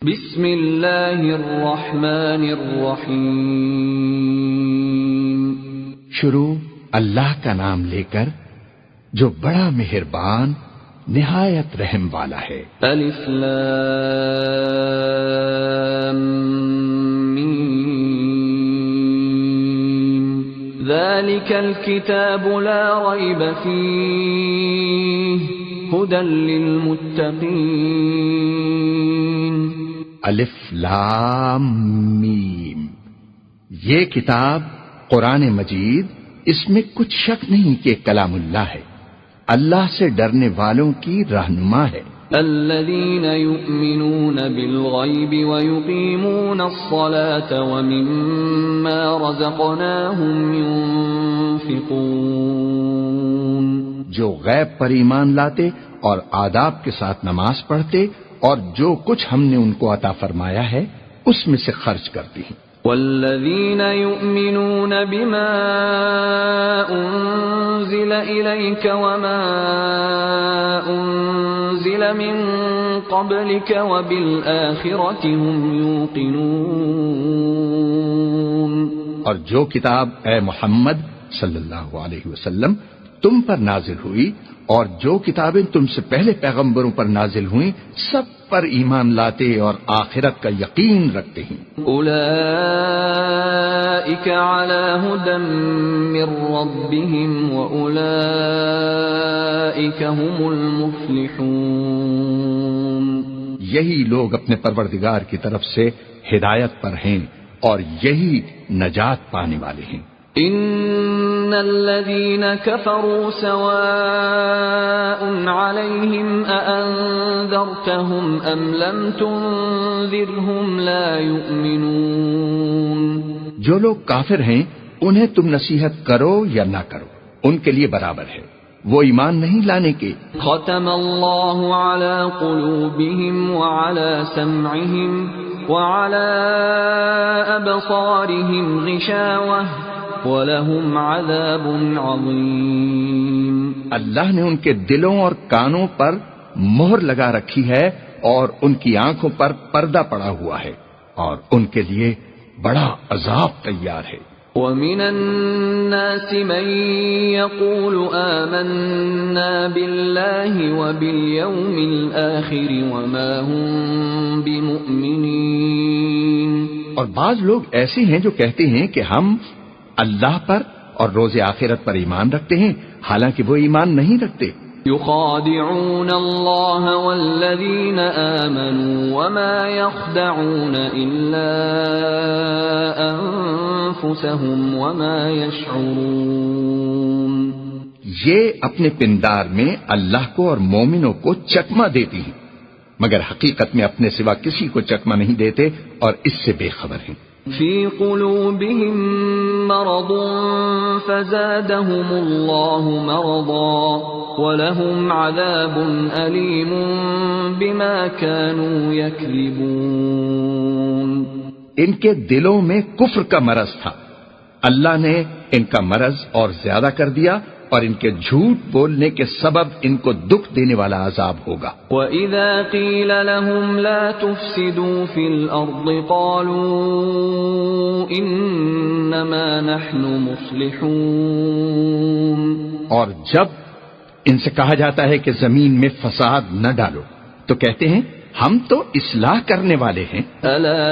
بسم اللہ الرحمن الرحیم، شروع اللہ کا نام لے کر جو بڑا مہربان نہایت رحم والا ہے۔ الف لام میم، ذالک الکتاب لا ریب فیہ ھدی للمتقین۔ الف لام میم، یہ کتاب قرآن مجید، اس میں کچھ شک نہیں کہ کلام اللہ ہے، اللہ سے ڈرنے والوں کی رہنما ہے۔ الذین یؤمنون بالغیب ویقیمون الصلاة ومما رزقناہم ينفقون، جو غیب پر ایمان لاتے اور آداب کے ساتھ نماز پڑھتے اور جو کچھ ہم نے ان کو عطا فرمایا ہے اس میں سے خرچ کرتی ہیں۔ والذین یؤمنون بما انزل الیک وما انزل من قبلک وبالآخرۃ هم یوقنون، اور جو کتاب اے محمد صلی اللہ علیہ وسلم تم پر نازل ہوئی اور جو کتابیں تم سے پہلے پیغمبروں پر نازل ہوئیں سب پر ایمان لاتے اور آخرت کا یقین رکھتے ہیں۔ اولئک علی ھدی من ربہم واولئک ھم المفلحون، یہی لوگ اپنے پروردگار کی طرف سے ہدایت پر ہیں اور یہی نجات پانے والے ہیں۔ ان الذين كفروا سواء عليهم أأنذرتهم ام لم تنذرهم لا يؤمنون، جو لوگ کافر ہیں انہیں تم نصیحت کرو یا نہ کرو ان کے لیے برابر ہے، وہ ایمان نہیں لانے کے۔ ختم اللہ على قلوبهم وعلى سمعهم وعلى أبصارهم غشاوة وَلَهُمْ عَذَابٌ عَظِيمٌ، اللہ نے ان کے دلوں اور کانوں پر مہر لگا رکھی ہے اور ان کی آنکھوں پر پردہ پڑا ہوا ہے اور ان کے لیے بڑا عذاب تیار ہے۔ وَمِنَ النَّاسِ مَن يَقُولُ آمَنَّا بِاللَّهِ وَبِالْيَوْمِ الْآخِرِ وَمَا هُمْ بِمُؤْمِنِينَ، اور بعض لوگ ایسے ہیں جو کہتے ہیں کہ ہم اللہ پر اور روز آخرت پر ایمان رکھتے ہیں حالانکہ وہ ایمان نہیں رکھتے۔ یخادعون اللہ والذین آمنوا وما یخدعون الا انفسهم وما یشعرون، یہ اپنے پندار میں اللہ کو اور مومنوں کو چکمہ دیتی ہیں مگر حقیقت میں اپنے سوا کسی کو چکمہ نہیں دیتے اور اس سے بے خبر ہیں۔ فی قلوبهم مرض فزادهم اللہ مرضا ولهم عذاب علیم بما كانوا یکذبون، ان کے دلوں میں کفر کا مرض تھا، اللہ نے ان کا مرض اور زیادہ کر دیا اور ان کے جھوٹ بولنے کے سبب ان کو دکھ دینے والا عذاب ہوگا۔ وَإِذَا قِيلَ لَهُمْ لَا تُفْسِدُوا فِي الْأَرْضِ قَالُوا إِنَّمَا نَحْنُ مُصْلِحُونَ، اور جب ان سے کہا جاتا ہے کہ زمین میں فساد نہ ڈالو تو کہتے ہیں ہم تو اصلاح کرنے والے ہیں۔ أَلَا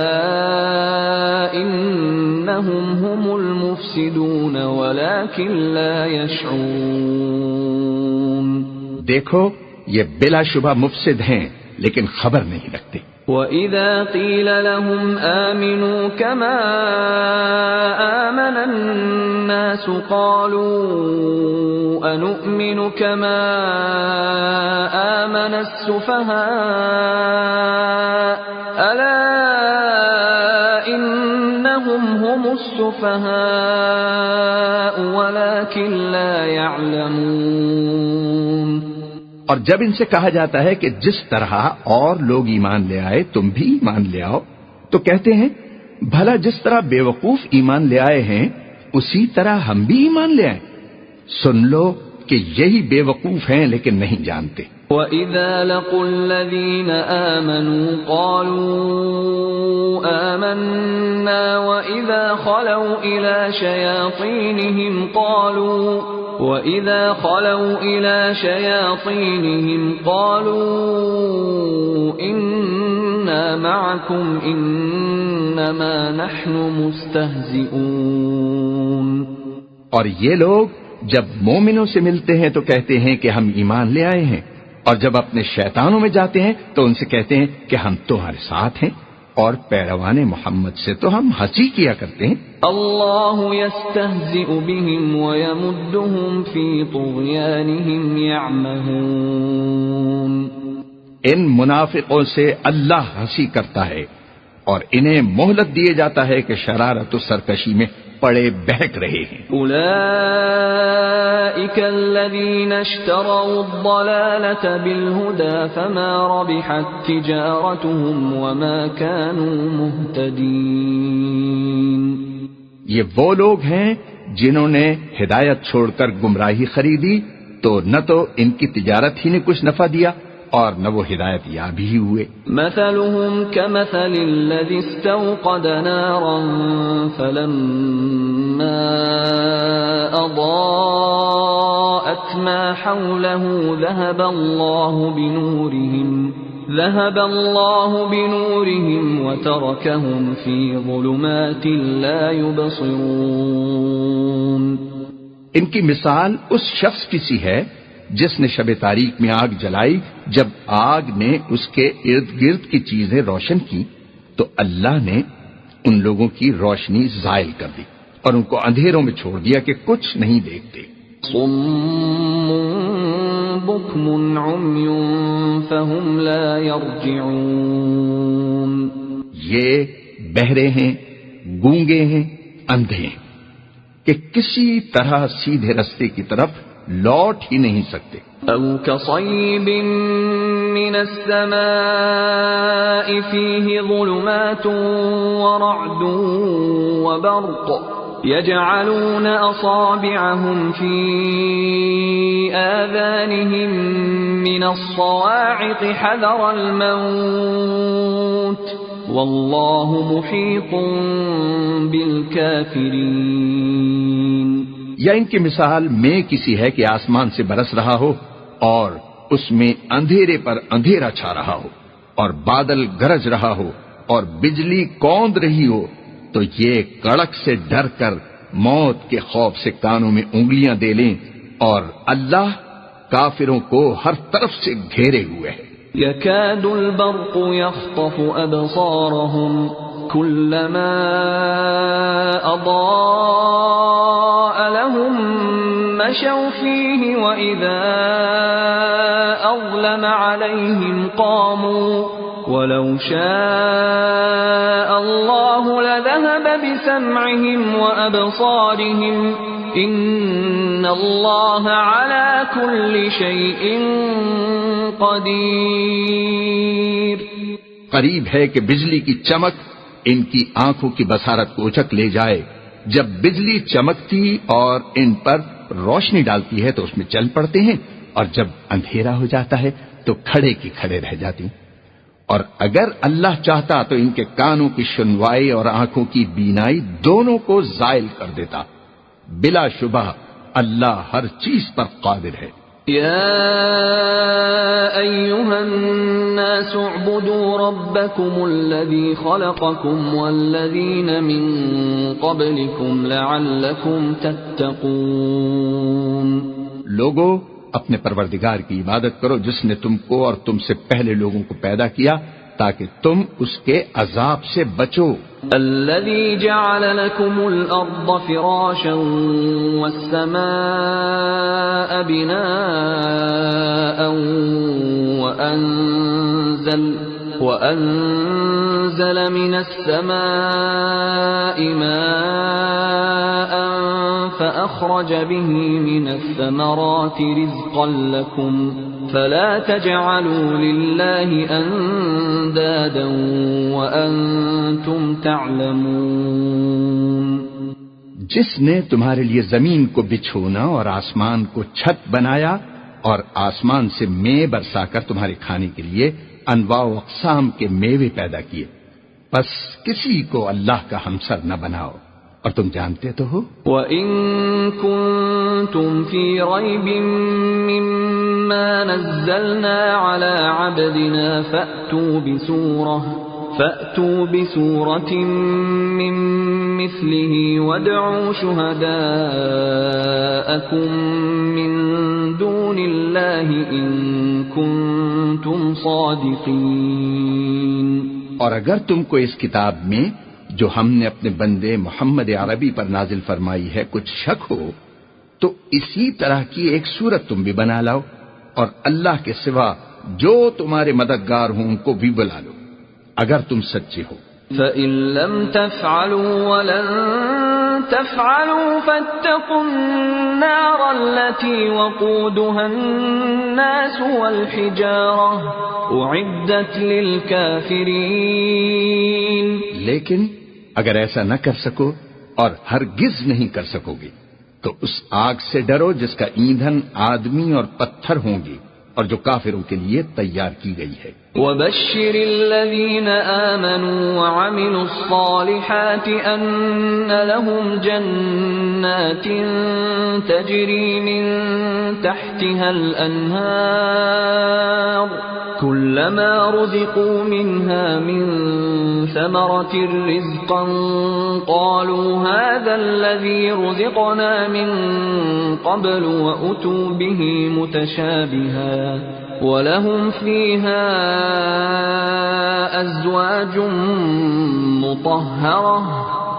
إِنَّهُمْ هُمُ الْمُفْسِدُونَ وَلَكِنْ لَا يَشْعُرُونَ، دیکھو یہ بلا شبہ مفسد ہیں لیکن خبر نہیں رکھتے۔ وَإِذَا قِيلَ لَهُمْ آمِنُوا كَمَا آمَنَ النَّاسُ قَالُوا أَنُؤْمِنُ كَمَا آمَنَ السُّفَهَاءُ أَلَا إِنَّهُمْ هُمُ السُّفَهَاءُ وَلَكِنْ لَا يَعْلَمُونَ، اور جب ان سے کہا جاتا ہے کہ جس طرح اور لوگ ایمان لے آئے تم بھی ایمان لے آؤ تو کہتے ہیں بھلا جس طرح بے وقوف ایمان لے آئے ہیں اسی طرح ہم بھی ایمان لے آئیں۔ سن لو کہ یہی بے وقوف ہیں لیکن نہیں جانتے۔ وَإِذَا لَقُوا الَّذِينَ آمَنُوا قَالُوا آمَنَّا وَإِذَا خَلَوْا إِلَى شَيَاطِينِهِمْ قَالُوا إِنَّا مَعَكُمْ إِنَّمَا نَحْنُ مُسْتَهْزِئُونَ۔ اور یہ لوگ جب مومنوں سے ملتے ہیں تو کہتے ہیں کہ ہم ایمان لے آئے ہیں، اور جب اپنے شیطانوں میں جاتے ہیں تو ان سے کہتے ہیں کہ ہم تمہارے ساتھ ہیں، اور پیروان محمد سے تو ہم ہنسی کیا کرتے ہیں۔ اللہ یستہزئ بہم ویمدہم فی طغیانہم یعمہون۔ ان منافقوں سے اللہ ہنسی کرتا ہے اور انہیں مہلت دیے جاتا ہے کہ شرارت و سرکشی میں پڑے بہک رہے ہیں۔ اولئک الذین اشتروا الضلالة بالہدى فما ربحت تجارتهم وما كانوا مہتدین۔ یہ وہ لوگ ہیں جنہوں نے ہدایت چھوڑ کر گمراہی خریدی، تو نہ تو ان کی تجارت ہی نے کچھ نفع دیا اور نہ وہ ہدایت یاب ہی ہوئے۔ مثلهم كمثل الذي استوقد نارا فلما أضاءت ما حوله ذهب الله بنورهم وتركهم في ظلمات لا يبصرون۔ ان کی مثال اس شخص کی سی ہے جس نے شب تاریک میں آگ جلائی، جب آگ نے اس کے ارد گرد کی چیزیں روشن کی تو اللہ نے ان لوگوں کی روشنی زائل کر دی اور ان کو اندھیروں میں چھوڑ دیا کہ کچھ نہیں دیکھتے۔ صم بکم عمی فہم لا یرجعون۔ یہ بہرے ہیں، گونگے ہیں، اندھے ہیں کہ کسی طرح سیدھے رستے کی طرف لوٹ ہی نہیں سکتے۔ او کصیب من السماء فیہ ظلمات ورعد وبرق يجعلون أصابعهم في آذانهم من الصواعق حذر الموت والله محيط بالكافرين۔ یا ان کی مثال میں کسی ہے کہ آسمان سے برس رہا ہو اور اس میں اندھیرے پر اندھیرا چھا رہا ہو اور بادل گرج رہا ہو اور بجلی کوند رہی ہو، تو یہ کڑک سے ڈر کر موت کے خوف سے کانوں میں انگلیاں دے لیں، اور اللہ کافروں کو ہر طرف سے گھیرے ہوئے ہے۔ يكاد البرق يخطف أبصارهم كلما أضاء لهم مشوا فيه وإذا أظلم عليهم قاموا ولو شاء الله لذهب بسمعهم وأبصارهم إن الله على كل شيء قدیر۔ قریب ہے کہ بجلی کی چمک ان کی آنکھوں کی بصارت کو اچک لے جائے۔ جب بجلی چمکتی اور ان پر روشنی ڈالتی ہے تو اس میں چل پڑتے ہیں، اور جب اندھیرا ہو جاتا ہے تو کھڑے کی کھڑے رہ جاتی ہیں۔ اور اگر اللہ چاہتا تو ان کے کانوں کی سنوائی اور آنکھوں کی بینائی دونوں کو زائل کر دیتا۔ بلا شبہ اللہ ہر چیز پر قادر ہے۔ يا أيها الناس اعبدوا ربكم الذي خلقكم والذين من قبلكم لعلكم تتقون۔ لوگو اپنے پروردگار کی عبادت کرو جس نے تم کو اور تم سے پہلے لوگوں کو پیدا کیا تاکہ تم اس کے عذاب سے بچو۔ الذي جعل لكم الأرض فراشا والسماء بناء وأنزل من السماء ماء فأخرج به من الثمرات رزقا لكم فلا تجعلوا لله أندادا وأنتم تعلمون۔ جس نے تمہارے لیے زمین کو بچھونا اور آسمان کو چھت بنایا اور آسمان سے مے برسا کر تمہارے کھانے کے لیے انواع و اقسام کے میوے پیدا کیے، بس کسی کو اللہ کا ہمسر نہ بناؤ، اور تم جانتے تو ہو۔ وَإِن كُنتُمْ فِي رَيْبٍ مِّمَّا نَزَّلْنَا عَلَى عَبْدِنَا فَأْتُوا بِسُورَةٍ مِّن مِّثْلِهِ وَادْعُوا شُهَدَاءَكُم مِّن دُونِ اللَّهِ إِن كُنتُمْ صَادِقِينَ۔ اور اگر تم کو اس کتاب میں جو ہم نے اپنے بندے محمد عربی پر نازل فرمائی ہے کچھ شک ہو تو اسی طرح کی ایک صورت تم بھی بنا لاؤ، اور اللہ کے سوا جو تمہارے مددگار ہوں ان کو بھی بلا لو اگر تم سچے ہو۔ فَإِن لَّمْ تَفْعَلُوا وَلَن تَفْعَلُوا فَاتَّقُوا النَّارَ الَّتِي وَقُودُهَا النَّاسُ وَالْحِجَارَةُ أُعِدَّتْ لِلْكَافِرِينَ۔ لیکن اگر ایسا نہ کر سکو اور ہرگز نہیں کر سکو گے تو اس آگ سے ڈرو جس کا ایندھن آدمی اور پتھر ہوں گے اور جو کافروں کے لیے تیار کی گئی ہے۔ وَبَشِّرِ الَّذِينَ آمَنُوا وَعَمِلُوا الصَّالِحَاتِ أَنَّ لَهُمْ جَنَّاتٍ تَجْرِي مِن تَحْتِهَا الْأَنْهَارُ كُلَّمَا رُزِقُوا مِنْهَا مِن ثَمَرَةٍ رِزْقًا قَالُوا هَذَا الَّذِي رُزِقْنَا مِن قَبْلُ وَأُتُوا بِهِ مُتَشَابِهًا وَلَهُمْ فِيهَا أَزْوَاجٌ مُطَهَّرَةٌ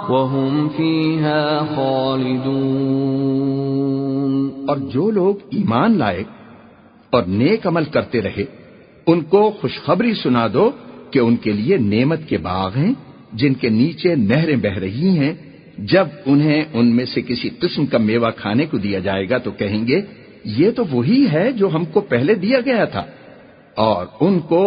وَهُمْ فِيهَا خَالِدُونَ۔ اور جو لوگ ایمان لائے اور نیک عمل کرتے رہے ان کو خوشخبری سنا دو کہ ان کے لیے نعمت کے باغ ہیں جن کے نیچے نہریں بہ رہی ہیں، جب انہیں ان میں سے کسی قسم کا میوہ کھانے کو دیا جائے گا تو کہیں گے یہ تو وہی ہے جو ہم کو پہلے دیا گیا تھا، اور ان کو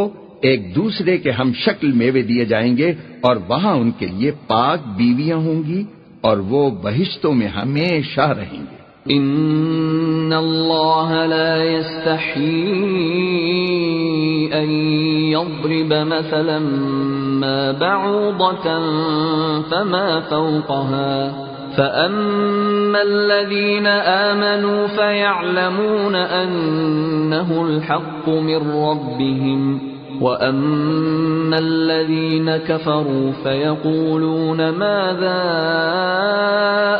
ایک دوسرے کے ہم شکل میوے دیے جائیں گے اور وہاں ان کے لیے پاک بیویاں ہوں گی اور وہ بہشتوں میں ہمیشہ رہیں گے۔ ان اللہ لا يستحيي ان يضرب مثلا ما بعوضة فما فوقها فأما الذين آمنوا فيعلمون أنه الحق من ربهم وَأَمَّا الَّذِينَ كَفَرُوا فَيَقُولُونَ مَاذَا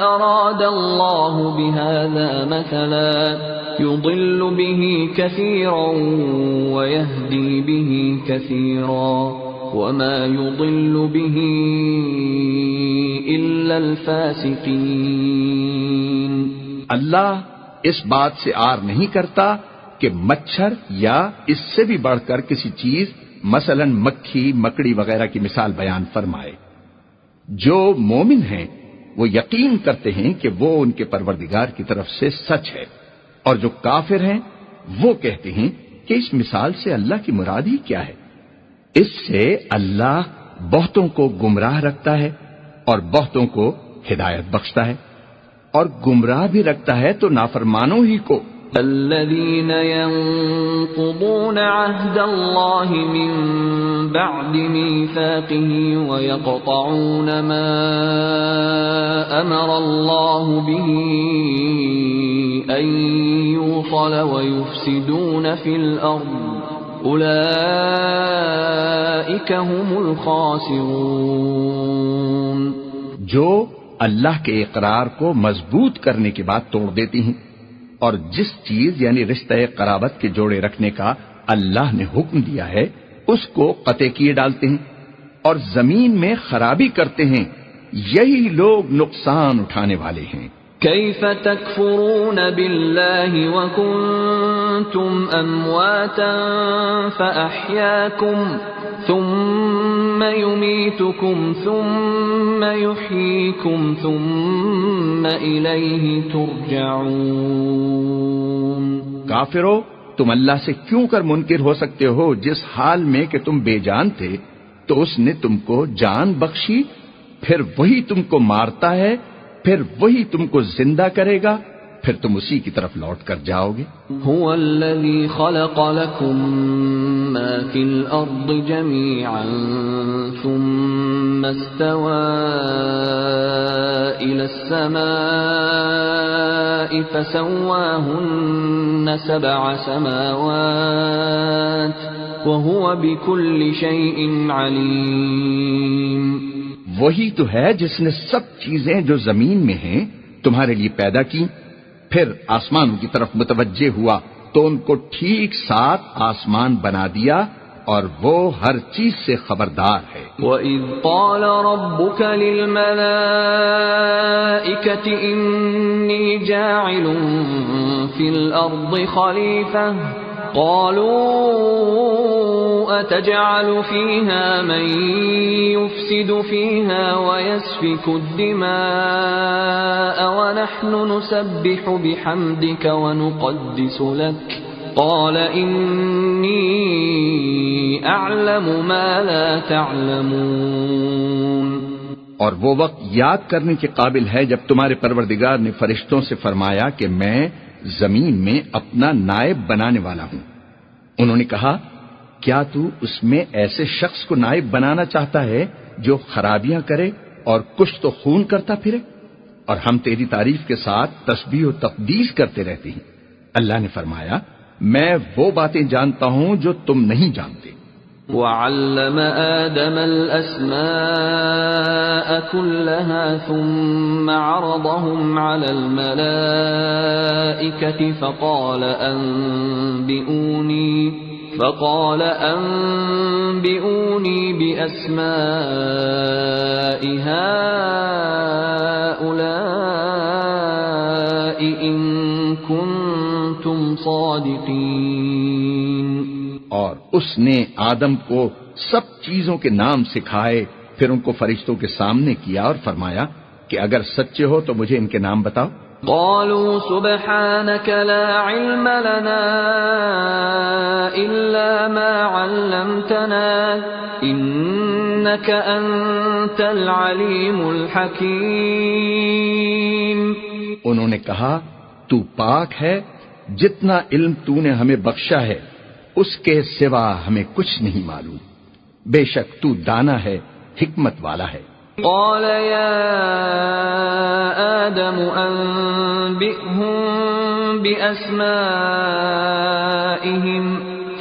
أَرَادَ اللَّهُ بِهَذَا مَثَلًا يُضِلُّ بِهِ كَثِيرًا وَيَهْدِي بِهِ كَثِيرًا وَمَا يُضِلُّ بِهِ إِلَّا الْفَاسِقِينَ۔ اللہ اس بات سے عار نہیں کرتا کہ مچھر یا اس سے بھی بڑھ کر کسی چیز مثلا مکھی مکڑی وغیرہ کی مثال بیان فرمائے۔ جو مومن ہیں وہ یقین کرتے ہیں کہ وہ ان کے پروردگار کی طرف سے سچ ہے، اور جو کافر ہیں وہ کہتے ہیں کہ اس مثال سے اللہ کی مراد ہی کیا ہے۔ اس سے اللہ بہتوں کو گمراہ رکھتا ہے اور بہتوں کو ہدایت بخشتا ہے، اور گمراہ بھی رکھتا ہے تو نافرمانوں ہی کو۔ الذين ينقضون عهد الله من بعد ميثاقه ويقطعون ما أمر الله به أن يوصل ويفسدون في الأرض أولئك هم الخاسرون۔ جو اللہ کے اقرار کو مضبوط کرنے کے بعد توڑ دیتی ہیں اور جس چیز یعنی رشتہ قرابت کے جوڑے رکھنے کا اللہ نے حکم دیا ہے اس کو قطع کیے ڈالتے ہیں اور زمین میں خرابی کرتے ہیں، یہی لوگ نقصان اٹھانے والے ہیں۔ کیف تکفرون باللہ وکنتم امواتا فاحیاکم ثم یمیتکم ثم یحییکم ثم الیہ ترجعون۔ کافرو، تم اللہ سے کیوں کر منکر ہو سکتے ہو جس حال میں کہ تم بے جان تھے تو اس نے تم کو جان بخشی، پھر وہی تم کو مارتا ہے پھر وہی تم کو زندہ کرے گا، پھر تم اسی کی طرف لوٹ کر جاؤ گے۔ هو الذي خلق لكم ما في الأرض جميعا ثم استوى إلى السماء فسواهن 7 سماوات وهو بكل شيء عليم۔ وہی تو ہے جس نے سب چیزیں جو زمین میں ہیں تمہارے لیے پیدا کی، پھر آسمانوں کی طرف متوجہ ہوا تو ان کو ٹھیک 7 آسمان بنا دیا، اور وہ ہر چیز سے خبردار ہے۔ وَإِذْ قَالَ رَبُّكَ لِلْمَلَائِكَةِ إِنِّي جَاعِلٌ فِي الْأَرْضِ خَلِيفَةً قَالُوا أَتَجْعَلُ فِيهَا مَن يُفْسِدُ فِيهَا وَيَسْفِكُ الدِّمَاءَ وَنَحْنُ نُسَبِّحُ بِحَمْدِكَ وَنُقَدِّسُ لَكَ قَالَ إِنِّي أَعْلَمُ مَا لَا تَعْلَمُونَ۔ اور وہ وقت یاد کرنے کے قابل ہے جب تمہارے پروردگار نے فرشتوں سے فرمایا کہ میں زمین میں اپنا نائب بنانے والا ہوں۔ انہوں نے کہا، کیا تو اس میں ایسے شخص کو نائب بنانا چاہتا ہے جو خرابیاں کرے اور کچھ تو خون کرتا پھرے؟ اور ہم تیری تعریف کے ساتھ تسبیح و تقدیس کرتے رہتے ہیں۔ اللہ نے فرمایا، میں وہ باتیں جانتا ہوں جو تم نہیں جانتے۔ وَعَلَّمَ آدَمَ الْأَسْمَاءَ كُلَّهَا ثُمَّ عَرَضَهُمْ عَلَى الْمَلَائِكَةِ فقال أنبئوني بأسماء هؤلاء إن كنتم صادقين۔ اور اس نے آدم کو سب چیزوں کے نام سکھائے، پھر ان کو فرشتوں کے سامنے کیا اور فرمایا کہ اگر سچے ہو تو مجھے ان کے نام بتاؤ۔ قالوا سبحانك لا علم لنا إلا ما علمتنا إنك أنت العليم الحكيم۔ انہوں نے کہا، تو پاک ہے، جتنا علم تو نے ہمیں بخشا ہے اس کے سوا ہمیں کچھ نہیں معلوم، بے شک تو دانا ہے، حکمت والا ہے۔ قال يا آدم أنبئهم بأسمائهم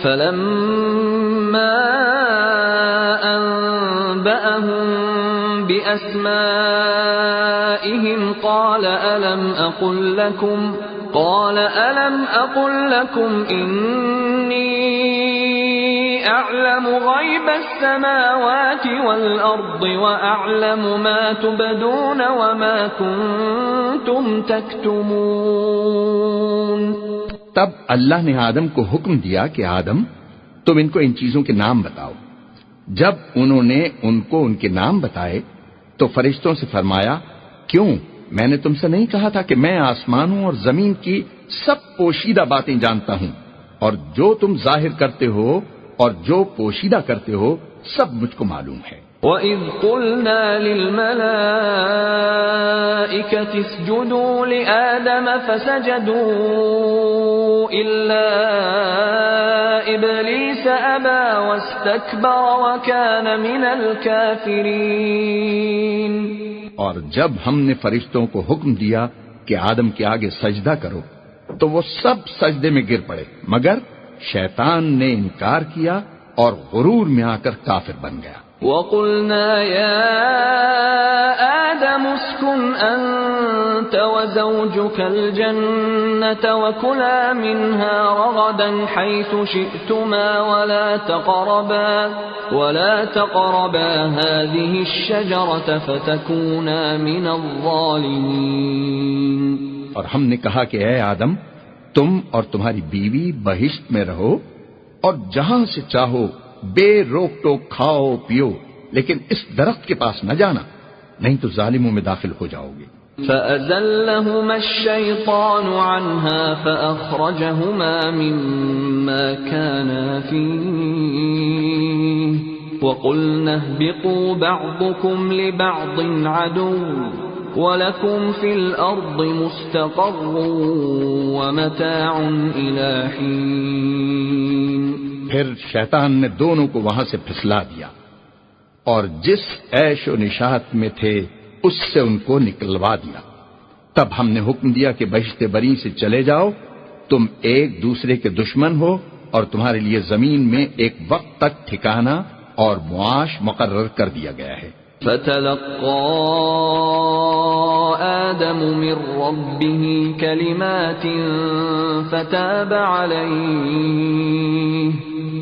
فلما أنبأهم بأسمائهم قال ألم أقل لكم إني أعلم غيب السماوات والأرض وأعلم ما تبدون وما كنتم تكتمون۔ تب اللہ نے آدم کو حکم دیا کہ آدم، تم ان کو ان چیزوں کے نام بتاؤ۔ جب انہوں نے ان کو ان کے نام بتائے تو فرشتوں سے فرمایا، کیوں، میں نے تم سے نہیں کہا تھا کہ میں آسمانوں اور زمین کی سب پوشیدہ باتیں جانتا ہوں، اور جو تم ظاہر کرتے ہو اور جو پوشیدہ کرتے ہو سب مجھ کو معلوم ہے۔ وَإِذْ قُلْنَا لِلْمَلَائِكَةِ اسْجُدُوا لِآدَمَ فَسَجَدُوا إِلَّا إِبْلِيسَ أَبَى وَاسْتَكْبَرَ وَكَانَ مِنَ الْكَافِرِينَ۔ اور جب ہم نے فرشتوں کو حکم دیا کہ آدم کے آگے سجدہ کرو تو وہ سب سجدے میں گر پڑے، مگر شیطان نے انکار کیا اور غرور میں آ کر کافر بن گیا۔ وَقُلْنَا يَا آدَمُ اسْكُنْ أَنْتَ وَزَوْجُكَ الْجَنَّةَ وَكُلَا مِنْهَا رَغَدًا حَيْثُ شِئْتُمَا وَلَا تَقْرَبَا هَذِهِ الشَّجَرَةَ فَتَكُونَا مِنَ الظَّالِمِينَ۔ اور ہم نے کہا کہ اے آدم، تم اور تمہاری بیوی بہشت میں رہو اور جہاں سے چاہو بے روک ٹوک کھاؤ پیو، لیکن اس درخت کے پاس نہ جانا، نہیں تو ظالموں میں داخل ہو جاؤ گے۔ فَأَزَلَّهُمَا الشَّيْطَانُ عَنْهَا فَأَخْرَجَهُمَا مِمَّا كَانَا فِيهِ وَقُلْنَا اهْبِطُوا بَعْضُكُمْ لِبَعْضٍ عَدُوٌّ وَلَكُمْ فِي الْأَرْضِ مُسْتَقَرٌّ وَمَتَاعٌ إِلَىٰ حِينٍ۔ پھر شیطان نے دونوں کو وہاں سے پھسلا دیا اور جس عیش و نشاط میں تھے اس سے ان کو نکلوا دیا۔ تب ہم نے حکم دیا کہ بہشت بری سے چلے جاؤ، تم ایک دوسرے کے دشمن ہو اور تمہارے لیے زمین میں ایک وقت تک ٹھکانہ اور معاش مقرر کر دیا گیا ہے۔ فَتَلَقَّىٰ آدَمُ مِن رَّبِّهِ كَلِمَاتٍ فَتَابَ عَلَيْهِ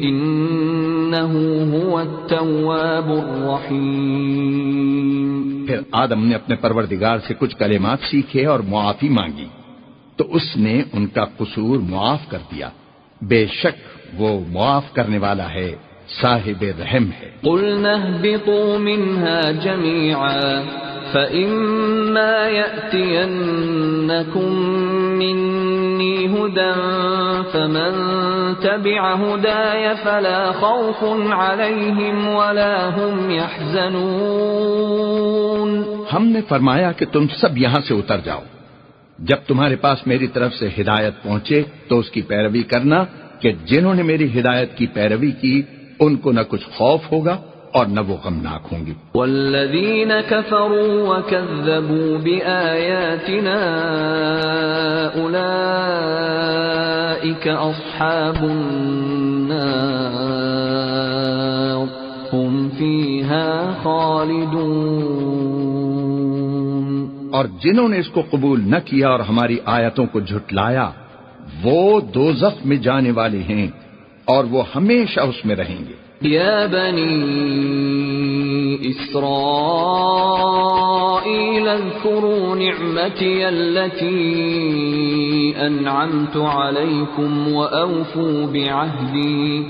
إِنَّهُ هُوَ التَّوَّابُ الرَّحِيمُ۔ پھر آدم نے اپنے پروردگار سے کچھ کلمات سیکھے اور معافی مانگی تو اس نے ان کا قصور معاف کر دیا، بے شک وہ معاف کرنے والا ہے، صاحب رحم ہے۔ قُلْنَا اهْبِطُوا مِنْهَا جَمِيعًا فَإِمَّا يَأْتِيَنَّكُم مِّنِّي هُدًى فَمَن تَبِعَ هُدَايَ فَلَا خَوْفٌ عَلَيْهِمْ وَلَا هُمْ يَحْزَنُونَ۔ ہم نے فرمایا کہ تم سب یہاں سے اتر جاؤ، جب تمہارے پاس میری طرف سے ہدایت پہنچے تو اس کی پیروی کرنا کہ جنہوں نے میری ہدایت کی پیروی کی ان کو نہ کچھ خوف ہوگا اور نہ وہ غمناک ہوں گے۔ والذین کفروا وکذبوا بآیاتنا اولئک اصحاب النار هم فیہا خالدون۔ اور جنہوں نے اس کو قبول نہ کیا اور ہماری آیتوں کو جھٹلایا وہ دوزخ میں جانے والے ہیں اور وہ ہمیشہ اس میں رہیں گے۔ یا بنی اسرائیل اذکروا نعمتی التي انعمت علیکم وأوفوا بعهدي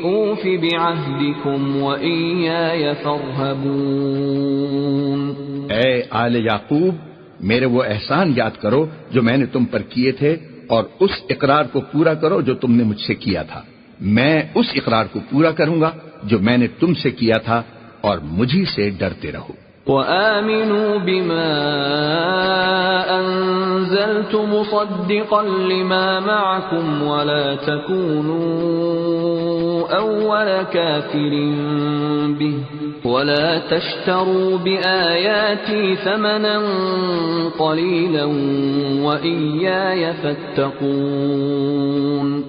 أوف بعهدكم وإياي فارهبون۔ اے آل یعقوب، میرے وہ احسان یاد کرو جو میں نے تم پر کیے تھے اور اس اقرار کو پورا کرو جو تم نے مجھ سے کیا تھا۔ میں اس اقرار کو پورا کروں گا جو میں نے تم سے کیا تھا اور مجھی سے ڈرتے رہو۔ وآمنوا بما أنزلت مصدقا لما معكم ولا تكونوا أول كافر به ولا تشتروا بآياتي ثمنا قليلا وإياي فاتقون۔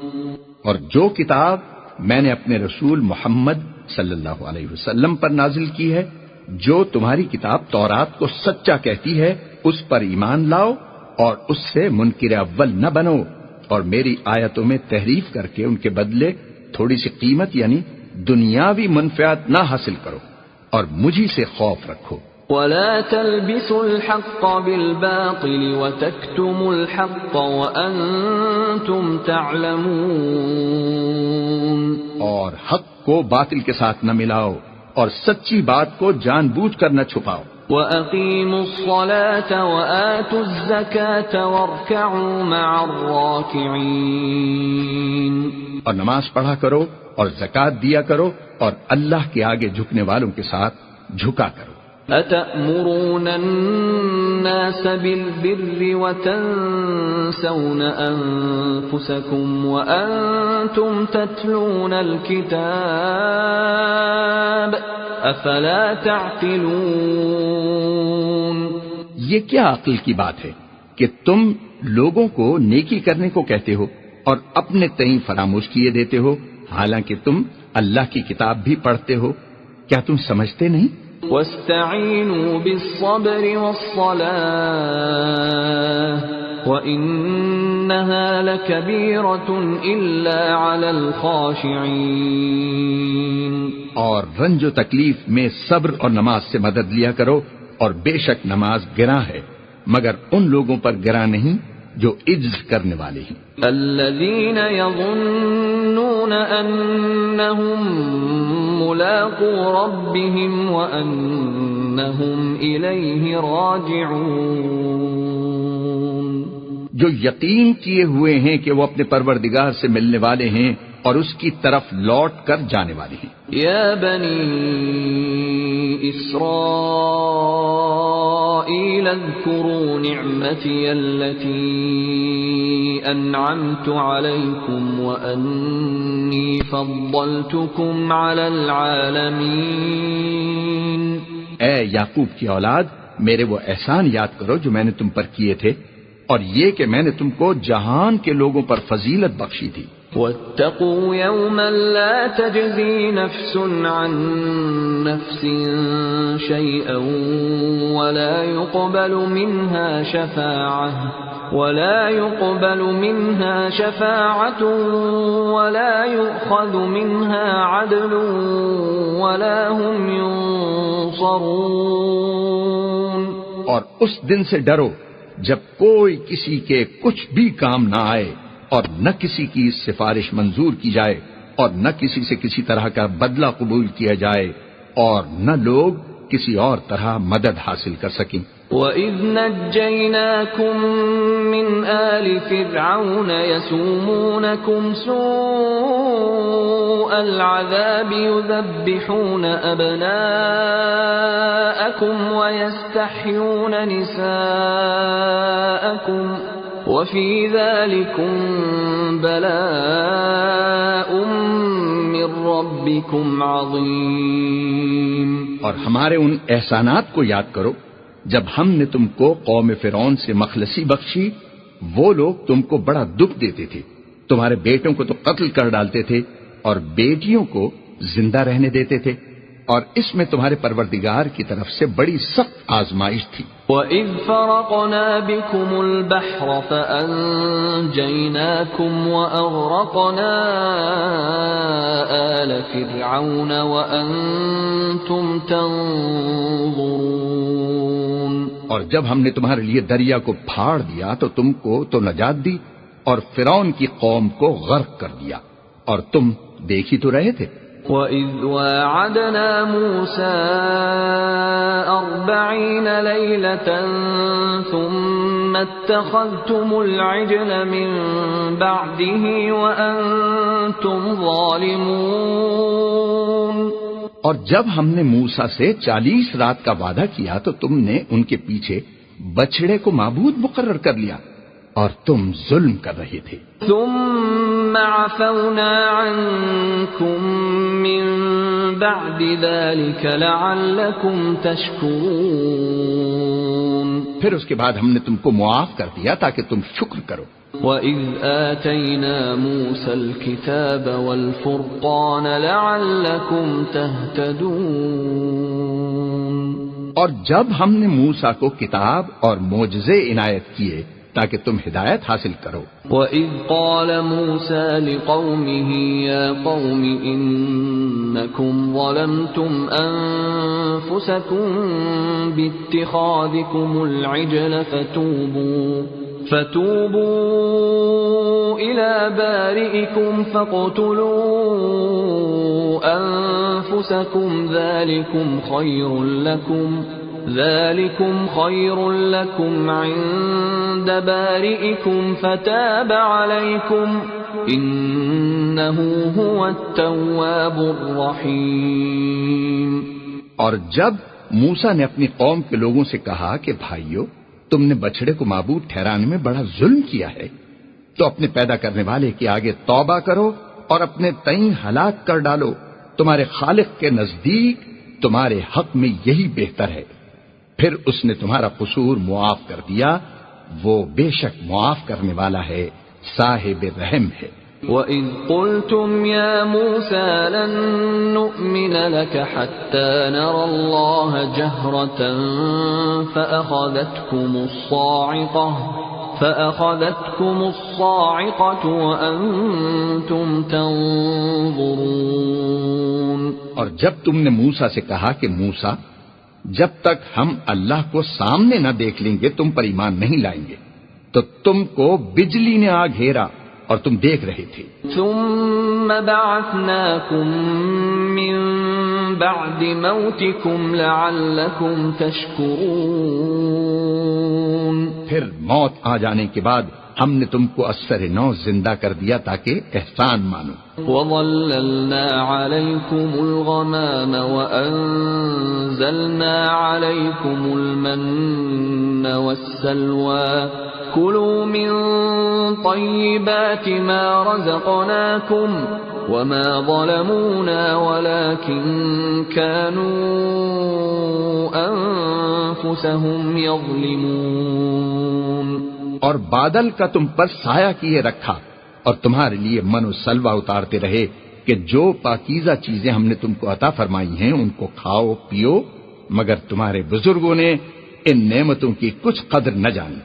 اور جو کتاب میں نے اپنے رسول محمد صلی اللہ علیہ وسلم پر نازل کی ہے، جو تمہاری کتاب تورات کو سچا کہتی ہے اس پر ایمان لاؤ اور اس سے منکر اول نہ بنو، اور میری آیتوں میں تحریف کر کے ان کے بدلے تھوڑی سی قیمت یعنی دنیاوی منفعت نہ حاصل کرو، اور مجھی سے خوف رکھو۔ وَلَا تَلْبِسُوا الْحَقَّ بِالْبَاطِلِ وَتَكْتُمُوا الْحَقَّ وَأَنْتُمْ تَعْلَمُونَ۔ اور حق کو باطل کے ساتھ نہ ملاؤ اور سچی بات کو جان بوجھ کر نہ چھپاؤ۔ وَأَقِيمُوا الصَّلَاةَ وَآتُوا الزَّكَاةَ وَارْكَعُوا مَعَ الرَّاكِعِينَ۔ اور نماز پڑھا کرو اور زکوٰۃ دیا کرو اور اللہ کے آگے جھکنے والوں کے ساتھ جھکا کرو۔ أَتَأْمُرُونَ النَّاسَ بِالْبِرِّ وَتَنْسَوْنَ أَنفُسَكُمْ وَأَنْتُمْ تَتْلُونَ الْكِتَابَ أَفَلَا تَعْقِلُونَ۔ یہ کیا عقل کی بات ہے کہ تم لوگوں کو نیکی کرنے کو کہتے ہو اور اپنے تئیں فراموش کیے دیتے ہو، حالانکہ تم اللہ کی کتاب بھی پڑھتے ہو؟ کیا تم سمجھتے نہیں؟ وَاسْتَعِينُوا بِالصَّبْرِ وَالصَّلَاةِ وَإِنَّهَا لَكَبِيرَةٌ إِلَّا عَلَى الْخَاشِعِينَ۔ اور رنج و تکلیف میں صبر اور نماز سے مدد لیا کرو، اور بے شک نماز گراں ہے مگر ان لوگوں پر گراں نہیں جو عجز کرنے والے ہیں۔ الذين يظنون أنهم ملاقو ربهم وأنهم إليه راجعون۔ جو یقین کیے ہوئے ہیں کہ وہ اپنے پروردگار سے ملنے والے ہیں اور اس کی طرف لوٹ کر جانے والے ہیں۔ یا بنی إسرائيل اذكروا نعمتي التي أنعمت عليكم وأني فضلتكم على العالمين. اے یعقوب کی اولاد، میرے وہ احسان یاد کرو جو میں نے تم پر کیے تھے، اور یہ کہ میں نے تم کو جہان کے لوگوں پر فضیلت بخشی تھی. واتقوا يوما لا تجزي نفس عن نفس شيئا ولا يقبل منها شفاعة ولا يؤخذ منها عدل ولا هم ينصرون. اور اس دن سے ڈرو جب کوئی کسی کے کچھ بھی کام نہ آئے، اور نہ کسی کی سفارش منظور کی جائے، اور نہ کسی سے کسی طرح کا بدلہ قبول کیا جائے، اور نہ لوگ کسی اور طرح مدد حاصل کر سکیں. وَإِذْ نَجَّيْنَاكُمْ مِنْ آلِ فِرْعَوْنَ يَسُومُونَكُمْ سُوءَ الْعَذَابِ يُذَبِّحُونَ أَبْنَاءَكُمْ وَيَسْتَحْيُونَ نِسَاءَكُمْ وَفِي ذَلِكُمْ بَلَاءٌ مِّن رَّبِّكُمْ عَظِيمٌ. اور ہمارے ان احسانات کو یاد کرو جب ہم نے تم کو قوم فرعون سے مخلصی بخشی. وہ لوگ تم کو بڑا دکھ دیتے تھے، تمہارے بیٹوں کو تو قتل کر ڈالتے تھے اور بیٹیوں کو زندہ رہنے دیتے تھے، اور اس میں تمہارے پروردگار کی طرف سے بڑی سخت آزمائش تھی. وَإِذْ فَرَقْنَا بِكُمُ الْبَحْرَ فَأَنْجَيْنَاكُمْ وَأَغْرَقْنَا آلَ فِرْعَوْنَ وَأَنْتُمْ تَنْظُرُونَ. اور جب ہم نے تمہارے لیے دریا کو پھاڑ دیا تو تم کو تو نجات دی، اور فرعون کی قوم کو غرق کر دیا، اور تم دیکھ ہی تو رہے تھے. وَإِذْ وَاعَدْنَا مُوسَىٰ 40 لَيْلَةً ثُمَّ اتَّخَذْتُمُ الْعِجْلَ مِن بَعْدِهِ وَأَنْتُمْ ظَالِمُونَ. اور جب ہم نے موسیٰ سے 40 رات کا وعدہ کیا تو تم نے ان کے پیچھے بچڑے کو معبود مقرر کر لیا، اور تم ظلم کر رہے تھے. ثم عفونا عنكم من بعد ذلك لعلكم تشكرون. پھر اس کے بعد ہم نے تم کو معاف کر دیا تاکہ تم شکر کرو. وَإِذْ آتَيْنَا مُوسَى الْكِتَابَ وَالْفُرْقَانَ لَعَلَّكُمْ تَهْتَدُونَ. اور جب ہم نے موسیٰ کو کتاب اور معجزے عنایت کیے تاکہ تم ہدایت حاصل کرو. وَإِذْ قَالَ مُوسَى لِقَوْمِهِ يَا قَوْمِ إِنَّكُمْ ظَلَمْتُمْ أَنفُسَكُمْ بِاتِّخَاذِكُمُ الْعِجْلَ فتوبوا إلى بارئكم فاقتلوا أنفسكم ذلكم خير لكم عند بارئكم فتاب عليكم إنه هو التواب الرحيم. اور جب موسیٰ نے اپنی قوم کے لوگوں سے کہا کہ بھائیو، تم نے بچڑے کو معبود ٹھہرانے میں بڑا ظلم کیا ہے، تو اپنے پیدا کرنے والے کے آگے توبہ کرو اور اپنے تئیں ہلاک کر ڈالو. تمہارے خالق کے نزدیک تمہارے حق میں یہی بہتر ہے. پھر اس نے تمہارا قصور معاف کر دیا، وہ بے شک معاف کرنے والا ہے، صاحب رحم ہے. وَإِذْ قُلْتُمْ يَا مُوسَى لَن نُّؤْمِنَ لَكَ حَتَّى نَرَى اللَّهَ جَهْرَةً فَأَخَذَتْكُمُ الصَّاعِقَةُ وَأَنْتُمْ تَنْظُرُونَ. اور جب تم نے موسیٰ سے کہا کہ موسیٰ، جب تک ہم اللہ کو سامنے نہ دیکھ لیں گے تم پر ایمان نہیں لائیں گے، تو تم کو بجلی نے آ گھیرا اور تم دیکھ رہے تھے. ثم بعثناكم من بعد موتكم لعلكم تشكرون. پھر موت آ جانے کے بعد ہم نے تم کو اسر نو زندہ کر دیا تاکہ احسان مانو. وَظَلَّلْنَا عَلَيْكُمُ الْغَمَامَ وَأَنزَلْنَا عَلَيْكُمُ الْمَنَّ وَالسَّلْوَىٰ كُلُوا مِن طَيِّبَاتِ مَا رَزَقْنَاكُمْ وَمَا ظَلَمُونَا وَلَكِن كَانُوا أَنفُسَهُمْ يَظْلِمُونَ. اور بادل کا تم پر سایہ کیے رکھا اور تمہارے لیے من و سلوہ اتارتے رہے کہ جو پاکیزہ چیزیں ہم نے تم کو عطا فرمائی ہیں ان کو کھاؤ پیو، مگر تمہارے بزرگوں نے ان نعمتوں کی کچھ قدر نہ جانی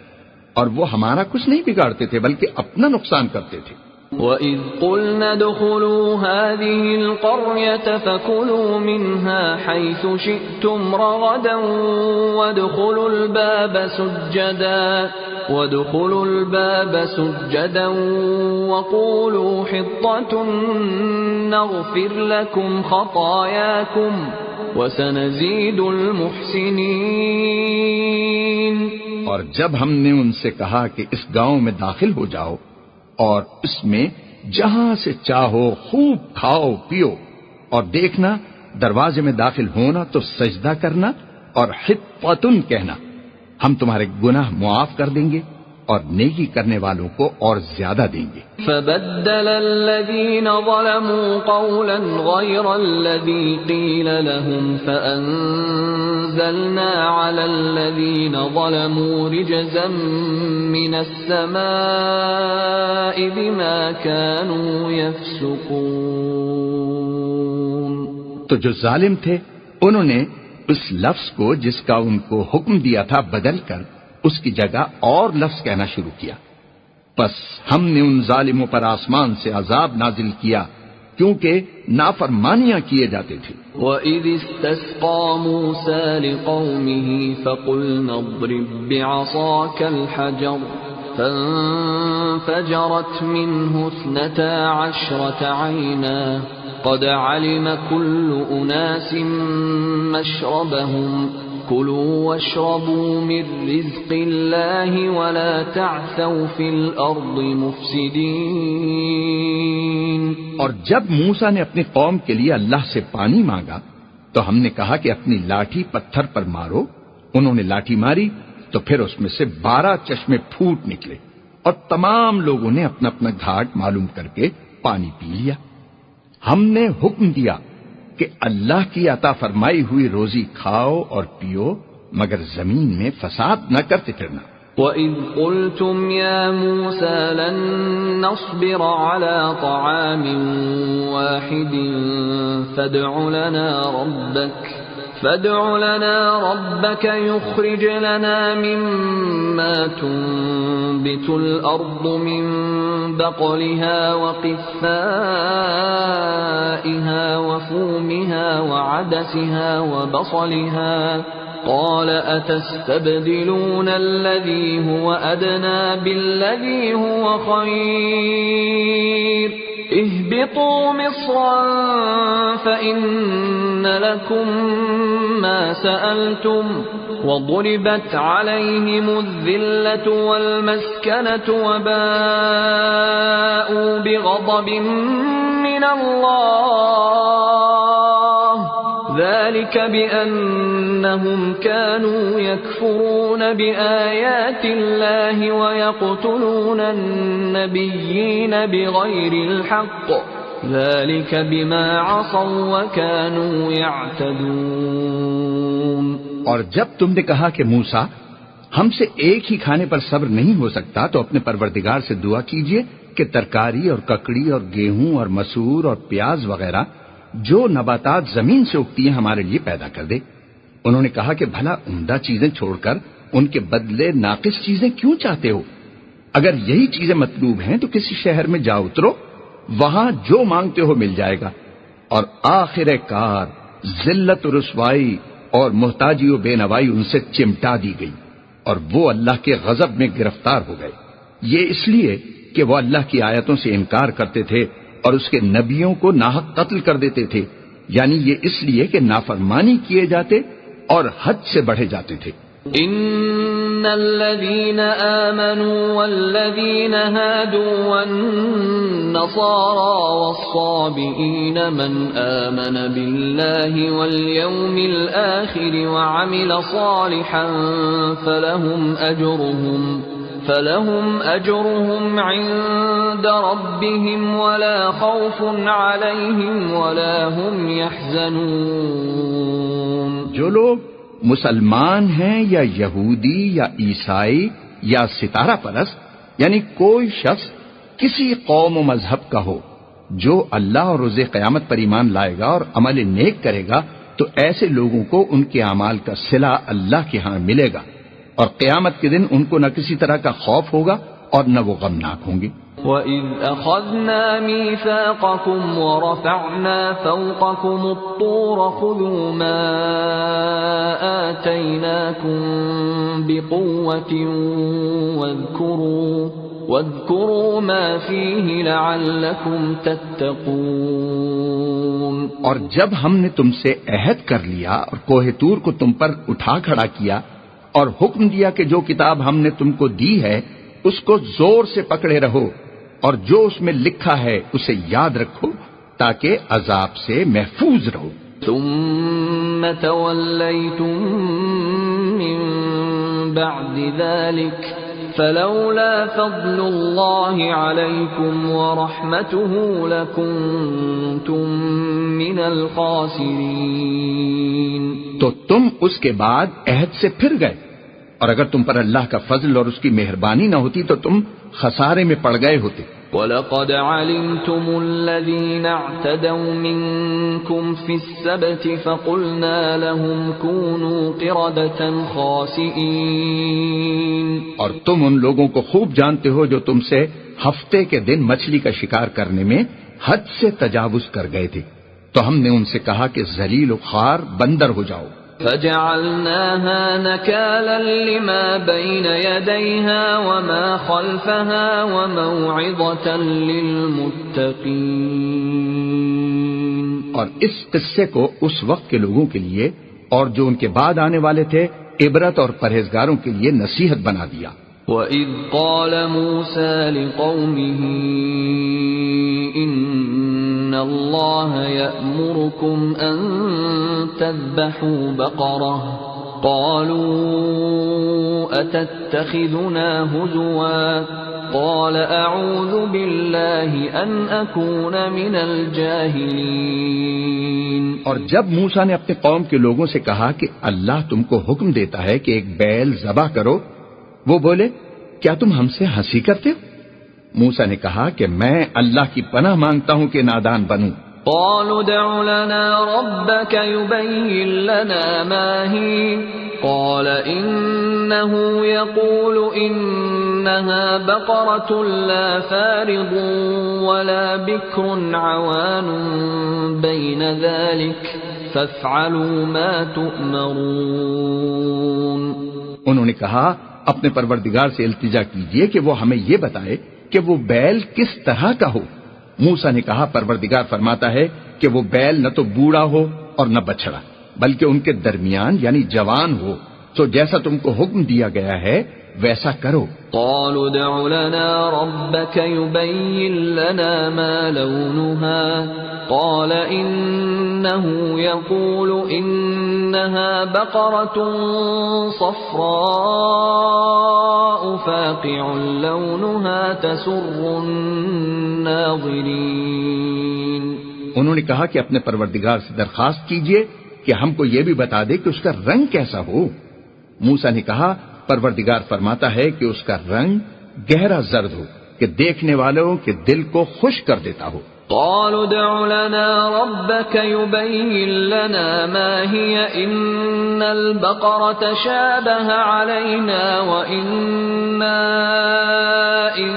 اور وہ ہمارا کچھ نہیں بگاڑتے تھے بلکہ اپنا نقصان کرتے تھے. وَإِذْ قُلْنَا ادْخُلُوا هَٰذِهِ الْقَرْيَةَ فَكُلُوا مِنْهَا حَيْثُ شِئْتُمْ رَغَدًا وَادْخُلُوا الْبَابَ سُجَّدًا وَقُولُوا حِطَّةٌ نَّغْفِرْ لَكُمْ خَطَايَاكُمْ وَسَنَزِيدُ الْمُحْسِنِينَ. اور جب ہم نے ان سے کہا کہ اس گاؤں میں داخل ہو جاؤ اور اس میں جہاں سے چاہو خوب کھاؤ پیو، اور دیکھنا دروازے میں داخل ہونا تو سجدہ کرنا اور حطۃ کہنا، ہم تمہارے گناہ معاف کر دیں گے اور نیکی کرنے والوں کو اور زیادہ دیں گے. فبدل الذين ظلموا قولا غير الذي قيل لهم فأنزلنا على الذين ظلموا رجزا من السماء بما كانوا يفسقون. تو جو ظالم تھے انہوں نے اس لفظ کو جس کا ان کو حکم دیا تھا بدل کر اس کی جگہ اور لفظ کہنا شروع کیا، پس ہم نے ان ظالموں پر آسمان سے عذاب نازل کیا کیونکہ نافرمانیاں کیے جاتے تھے. وَإِذِ اسْتَسْقَىٰ مُوسَىٰ لِقَوْمِهِ فَقُلْنَا اضْرِب بِّعَصَاكَ الْحَجَرَ فَانفَجَرَتْ مِنْهُ 12 عَيْنًا قَدْ عَلِمَ كُلُّ أُنَاسٍ مَّشْرَبَهُمْ كُلُوا وَاشْرَبُوا مِن رِّزْقِ اللَّهِ وَلَا تَعْثَوْا فِي الْأَرْضِ مُفْسِدِينَ. اور جب موسیٰ نے اپنی قوم کے لیے اللہ سے پانی مانگا تو ہم نے کہا کہ اپنی لاٹھی پتھر پر مارو. انہوں نے لاٹھی ماری تو پھر اس میں سے 12 چشمے پھوٹ نکلے اور تمام لوگوں نے اپنا اپنا گھاٹ معلوم کر کے پانی پی لیا. ہم نے حکم دیا کہ اللہ کی عطا فرمائی ہوئی روزی کھاؤ اور پیو مگر زمین میں فساد نہ کرتے پھرنا. وَإِذْ قُلْتُمْ يَا مُوسَىٰ لَن نَّصْبِرَ عَلَىٰ طَعَامٍ وَاحِدٍ فَادْعُ لَنَا رَبَّكَ يُخْرِجْ لَنَا مِمَّا تُنبِتُ الْأَرْضُ مِن بَقْلِهَا وَقِثَّائِهَا وَفُومِهَا وَعَدَسِهَا وَبَصَلِهَا قَالَ أَتَسْتَبْدِلُونَ الَّذِي هُوَ أَدْنَىٰ بِالَّذِي هُوَ خَيْرٌ اهْبِطُوا مِصْرًا فَإِنَّ لَكُم مَّا سَأَلْتُمْ وَضُرِبَتْ عَلَيْهِمُ الذِّلَّةُ وَالْمَسْكَنَةُ وَبَاءُوا بِغَضَبٍ مِّنَ اللَّهِ ذَلِكَ بِأَنَّهُمْ كَانُوا يَكْفُرُونَ بِآيَاتِ اللَّهِ وَيَقْتُلُونَ النَّبِيِّينَ بِغَيْرِ الْحَقِّ ذَلِكَ بِمَا عَصَوا وَكَانُوا يَعْتَدُونَ. اور جب تم نے کہا کہ موسیٰ ہم سے ایک ہی کھانے پر صبر نہیں ہو سکتا تو اپنے پروردگار سے دعا کیجئے کہ ترکاری اور ککڑی اور گیہوں اور مسور اور پیاز وغیرہ جو نباتات زمین سے اگتی ہیں ہمارے لیے پیدا کر دے. انہوں نے کہا کہ بھلا عمدہ چیزیں چھوڑ کر ان کے بدلے ناقص چیزیں کیوں چاہتے ہو؟ اگر یہی چیزیں مطلوب ہیں تو کسی شہر میں جا اترو، وہاں جو مانگتے ہو مل جائے گا. اور آخر کار ذلت و رسوائی اور محتاجی و بے نوائی ان سے چمٹا دی گئی اور وہ اللہ کے غضب میں گرفتار ہو گئے. یہ اس لیے کہ وہ اللہ کی آیتوں سے انکار کرتے تھے اور اس کے نبیوں کو ناحق قتل کر دیتے تھے، یعنی یہ اس لیے کہ نافرمانی کیے جاتے اور حد سے بڑھے جاتے تھے. إن الذين آمنوا والذين هادوا والنصارى والصابئين من آمن بالله واليوم الآخر وعمل صالحا فلهم أجرهم عند ربهم ولا خوف عليهم ولا هم يحزنون. جو لوگ مسلمان ہیں یا یہودی یا عیسائی یا ستارہ پرست، یعنی کوئی شخص کسی قوم و مذہب کا ہو، جو اللہ اور روز قیامت پر ایمان لائے گا اور عمل نیک کرے گا تو ایسے لوگوں کو ان کے اعمال کا صلہ اللہ کے ہاں ملے گا، اور قیامت کے دن ان کو نہ کسی طرح کا خوف ہوگا اور نہ وہ غمناک ہوں گے. وَإِذْ أَخَذْنَا مِيثَاقَكُمْ وَرَفَعْنَا فَوْقَكُمُ الطُّورَ خُذُوا مَا آتَيْنَاكُمْ بِقُوَّةٍ وَاذْكُرُوا مَا فِيهِ لَعَلَّكُمْ تَتَّقُونَ. اور جب ہم نے تم سے عہد کر لیا اور کوہ طور کو تم پر اٹھا کھڑا کیا اور حکم دیا کہ جو کتاب ہم نے تم کو دی ہے اس کو زور سے پکڑے رہو، اور جو اس میں لکھا ہے اسے یاد رکھو تاکہ عذاب سے محفوظ رہو. ثم تولیتم من بعد ذلك فلولا فضل الله عليكم ورحمته لكنتم من الخاسرين. تو تم اس کے بعد عہد سے پھر گئے، اور اگر تم پر اللہ کا فضل اور اس کی مہربانی نہ ہوتی تو تم خسارے میں پڑ گئے ہوتے. وَلَقَدْ عَلِمْتُمُ الَّذِينَ اعْتَدَوْا مِنكُمْ فِي السَّبْتِ فَقُلْنَا لَهُمْ كُونُوا قِرَدَةً خَاسِئِينَ. اور تم ان لوگوں کو خوب جانتے ہو جو تم سے ہفتے کے دن مچھلی کا شکار کرنے میں حد سے تجاوز کر گئے تھے، تو ہم نے ان سے کہا کہ ذلیل و خوار بندر ہو جاؤ. فَجَعَلْنَاهَا نَكَالًا لِمَا بَيْنَ يَدَيْهَا وَمَا خَلْفَهَا وَمَوْعِظَةً لِلْمُتَّقِينَ. اور اس قصے کو اس وقت کے لوگوں کے لیے اور جو ان کے بعد آنے والے تھے عبرت اور پرہیزگاروں کے لیے نصیحت بنا دیا. وَإِذْ قَالَ مُوسَى لِقَوْمِهِ إِنَّ اللَّهَ يَأْمُرُكُمْ أَن تَذْبَحُوا بَقَرَةً قَالُوا أَتَتَّخِذُنَا هُزُوًا قَالَ أَعُوذُ بِاللَّهِ أَنْ أَكُونَ مِنَ الْجَاهِلِينَ. اور جب موسیٰ نے اپنے قوم کے لوگوں سے کہا کہ اللہ تم کو حکم دیتا ہے کہ ایک بیل ذبح کرو، وہ بولے کیا تم ہم سے ہنسی کرتے ہو؟ موسیٰ نے کہا کہ میں اللہ کی پناہ مانگتا ہوں کہ نادان بنوں. قالوا ادع لنا ربك يبين لنا ما هي قال إنه يقول إنها بقرة لا فارض ولا بكر عوان بين ذلك فافعلوا ما تؤمرون. انہوں نے کہا اپنے پروردگار سے التجا کیجئے کہ وہ ہمیں یہ بتائے کہ وہ بیل کس طرح کا ہو. موسیٰ نے کہا پروردگار فرماتا ہے کہ وہ بیل نہ تو بوڑھا ہو اور نہ بچڑا، بلکہ ان کے درمیان یعنی جوان ہو. تو جیسا تم کو حکم دیا گیا ہے ویسا کرو. قالوا ادع لنا ربك يبين لنا ما لونها قال إنه يقول إنها بقرة صفراء فاقع لونها تسر الناظرين. انہوں نے کہا کہ اپنے پروردگار سے درخواست کیجئے کہ ہم کو یہ بھی بتا دے کہ اس کا رنگ کیسا ہو. موسیٰ نے کہا پروردگار فرماتا ہے کہ اس کا رنگ گہرا زرد ہو کہ دیکھنے والوں کے دل کو خوش کر دیتا ہو. قالوا ادع لنا ربك يبين لنا ما هي إن البقرة شابه علينا وإنا إن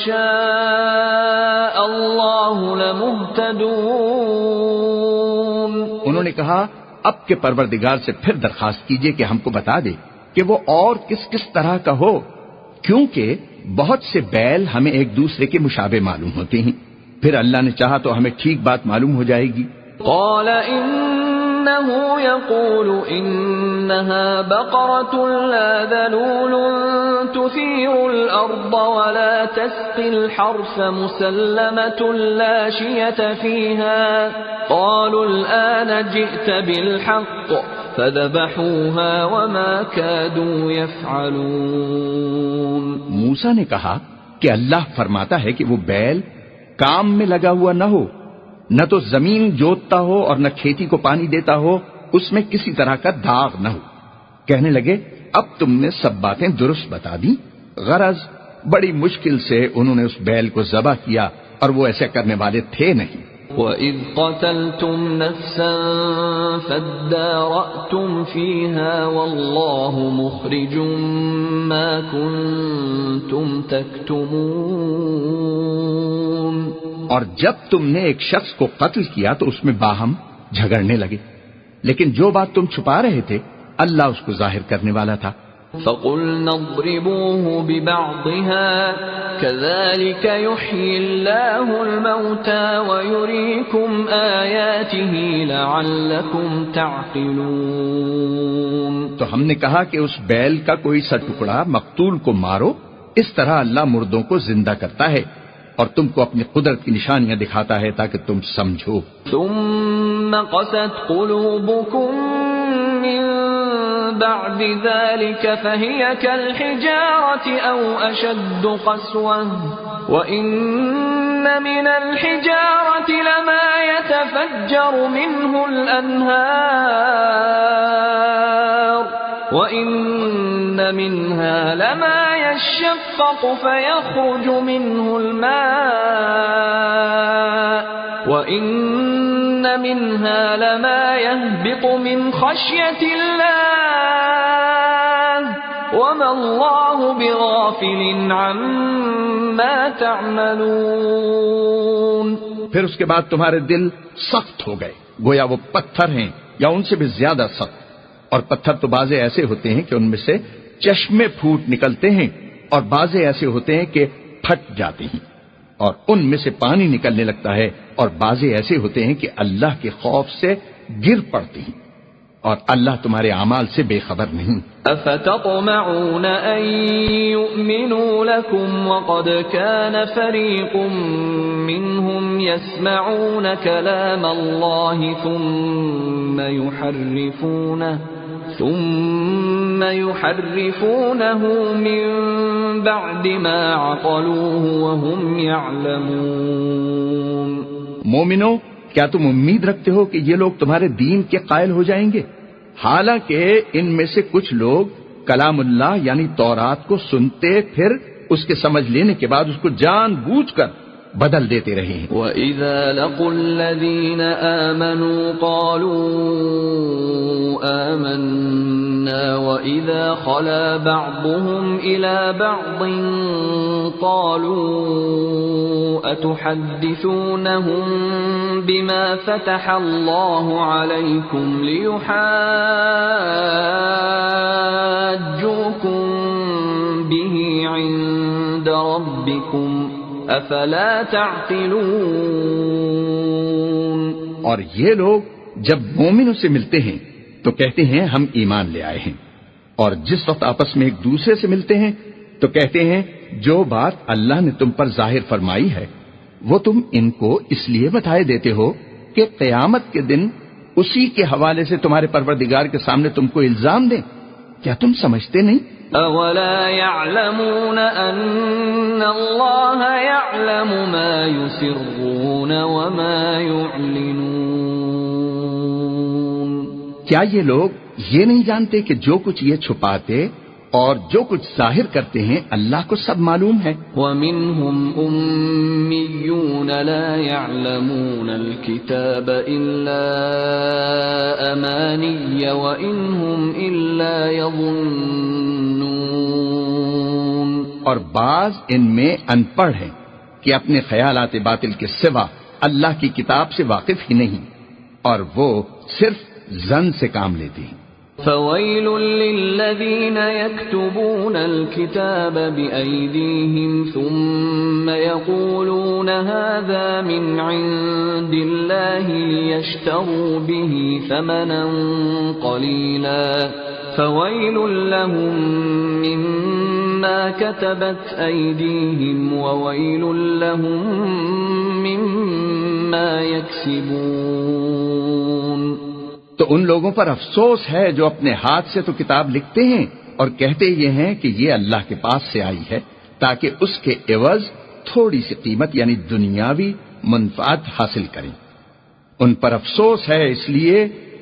شاء الله لمهتدون. انہوں نے کہا اب کے پروردگار سے پھر درخواست کیجئے کہ ہم کو بتا دے کہ وہ اور کس کس طرح کا ہو، کیونکہ بہت سے بیل ہمیں ایک دوسرے کے مشابہ معلوم ہوتے ہیں، پھر اللہ نے چاہا تو ہمیں ٹھیک بات معلوم ہو جائے گی. قال أنه يقول إنها بقرة لا ذلول تثير الأرض ولا تسقي الحرث مسلمة لا شية فيها قالوا الآن جئت بالحق فذبحوها وما كادوا يفعلون. موسیٰ نے کہا کہ اللہ فرماتا ہے کہ وہ بیل کام میں لگا ہوا نہ ہو، نہ تو زمین جوتتا ہو اور نہ کھیتی کو پانی دیتا ہو، اس میں کسی طرح کا داغ نہ ہو. کہنے لگے اب تم نے سب باتیں درست بتا دی. غرض بڑی مشکل سے انہوں نے اس بیل کو ذبح کیا اور وہ ایسے کرنے والے تھے نہیں. وَإِذْ قَتَلْتُمْ نَفْسًا فَادَّارَأْتُمْ فِيهَا وَاللَّهُ مُخْرِجٌ مَا كُنْتُمْ تَكْتُمُونَ. اور جب تم نے ایک شخص کو قتل کیا تو اس میں باہم جھگڑنے لگے، لیکن جو بات تم چھپا رہے تھے اللہ اس کو ظاہر کرنے والا تھا. فَقُلْنَا اضْرِبُوهُ بِبَعْضِهَا كَذَلِكَ يُحْيِي اللَّهُ الْمَوْتَى وَيُرِيكُمْ آيَاتِهِ لَعَلَّكُمْ تَعْقِلُونَ. تو ہم نے کہا کہ اس بیل کا کوئی سا ٹکڑا مقتول کو مارو، اس طرح اللہ مردوں کو زندہ کرتا ہے اور تم کو اپنی قدرت کی نشانیاں دکھاتا ہے تاکہ تم سمجھو. ثُمَّ قَسَتْ قُلُوبُكُم مِّن بعد ذلك فهي كالحجارة أو أشد قسوة وإن من الحجارة لما يتفجر منه الأنهار وإن منها لما يشقق فيخرج منه الماء وَإِنَّ مِنْهَا لَمَا يَهْبِطُ مِنْ خَشْيَةِ اللَّهِ وَمَا اللَّهُ بِغَافِلٍ عَمَّا تَعْمَلُونَ. پھر اس کے بعد تمہارے دل سخت ہو گئے، گویا وہ پتھر ہیں یا ان سے بھی زیادہ سخت. اور پتھر تو بعضے ایسے ہوتے ہیں کہ ان میں سے چشمے پھوٹ نکلتے ہیں اور بعضے ایسے ہوتے ہیں کہ پھٹ جاتے ہیں اور ان میں سے پانی نکلنے لگتا ہے، اور بعضے ایسے ہوتے ہیں کہ اللہ کے خوف سے گر پڑتے ہیں، اور اللہ تمہارے اعمال سے بے خبر نہیں. افتطمعون ان يؤمنوا لكم وقد كان فريق منهم يسمعون كلام الله ثم يحرفونه من بعد ما عقلوه وهم يعلمون. مومنو، کیا تم امید رکھتے ہو کہ یہ لوگ تمہارے دین کے قائل ہو جائیں گے، حالانکہ ان میں سے کچھ لوگ کلام اللہ یعنی تورات کو سنتے پھر اس کے سمجھ لینے کے بعد اس کو جان بوجھ کر بدل دیتے رہے ہیں. وَإِذَا لَقُوا الَّذِينَ آمَنُوا قَالُوا آمَنَّا وَإِذَا خَلَا بَعْضُهُمْ إِلَى بَعْضٍ قَالُوا أَتُحَدِّثُونَهُم بِمَا فَتَحَ اللَّهُ عَلَيْكُمْ لِيُحَاجُّوكُم بِهِ عِندَ رَبِّكُمْ افلا تعقلون. اور یہ لوگ جب مومنوں سے ملتے ہیں تو کہتے ہیں ہم ایمان لے آئے ہیں، اور جس وقت آپس میں ایک دوسرے سے ملتے ہیں تو کہتے ہیں جو بات اللہ نے تم پر ظاہر فرمائی ہے وہ تم ان کو اس لیے بتائے دیتے ہو کہ قیامت کے دن اسی کے حوالے سے تمہارے پروردگار کے سامنے تم کو الزام دیں. کیا تم سمجھتے نہیں؟ اولا يعلمون ان اللہ يعلم ما يسرون وما يعلنون. کیا یہ لوگ یہ نہیں جانتے کہ جو کچھ یہ چھپاتے اور جو کچھ ظاہر کرتے ہیں اللہ کو سب معلوم ہے. وَمِنْهُمْ أُمِّيُّونَ لَا يَعْلَمُونَ الْكِتَابَ إِلَّا أَمَانِيَّ وَإِنْهُمْ إِلَّا يَظُنُّونَ. اور بعض ان میں ان پڑھ ہیں کہ اپنے خیالات باطل کے سوا اللہ کی کتاب سے واقف ہی نہیں، اور وہ صرف ظن سے کام لیتے ہیں. فويل للذين يكتبون الكتاب بأيديهم ثم يقولون هذا من عند الله ليشتروا به ثمنا قليلا فويل لهم مما كتبت أيديهم وويل لهم مما يكسبون. تو ان لوگوں پر افسوس ہے جو اپنے ہاتھ سے تو کتاب لکھتے ہیں اور کہتے یہ ہیں کہ یہ اللہ کے پاس سے آئی ہے تاکہ اس کے عوض تھوڑی سی قیمت یعنی دنیاوی منفعت حاصل کریں. ان پر افسوس ہے اس لیے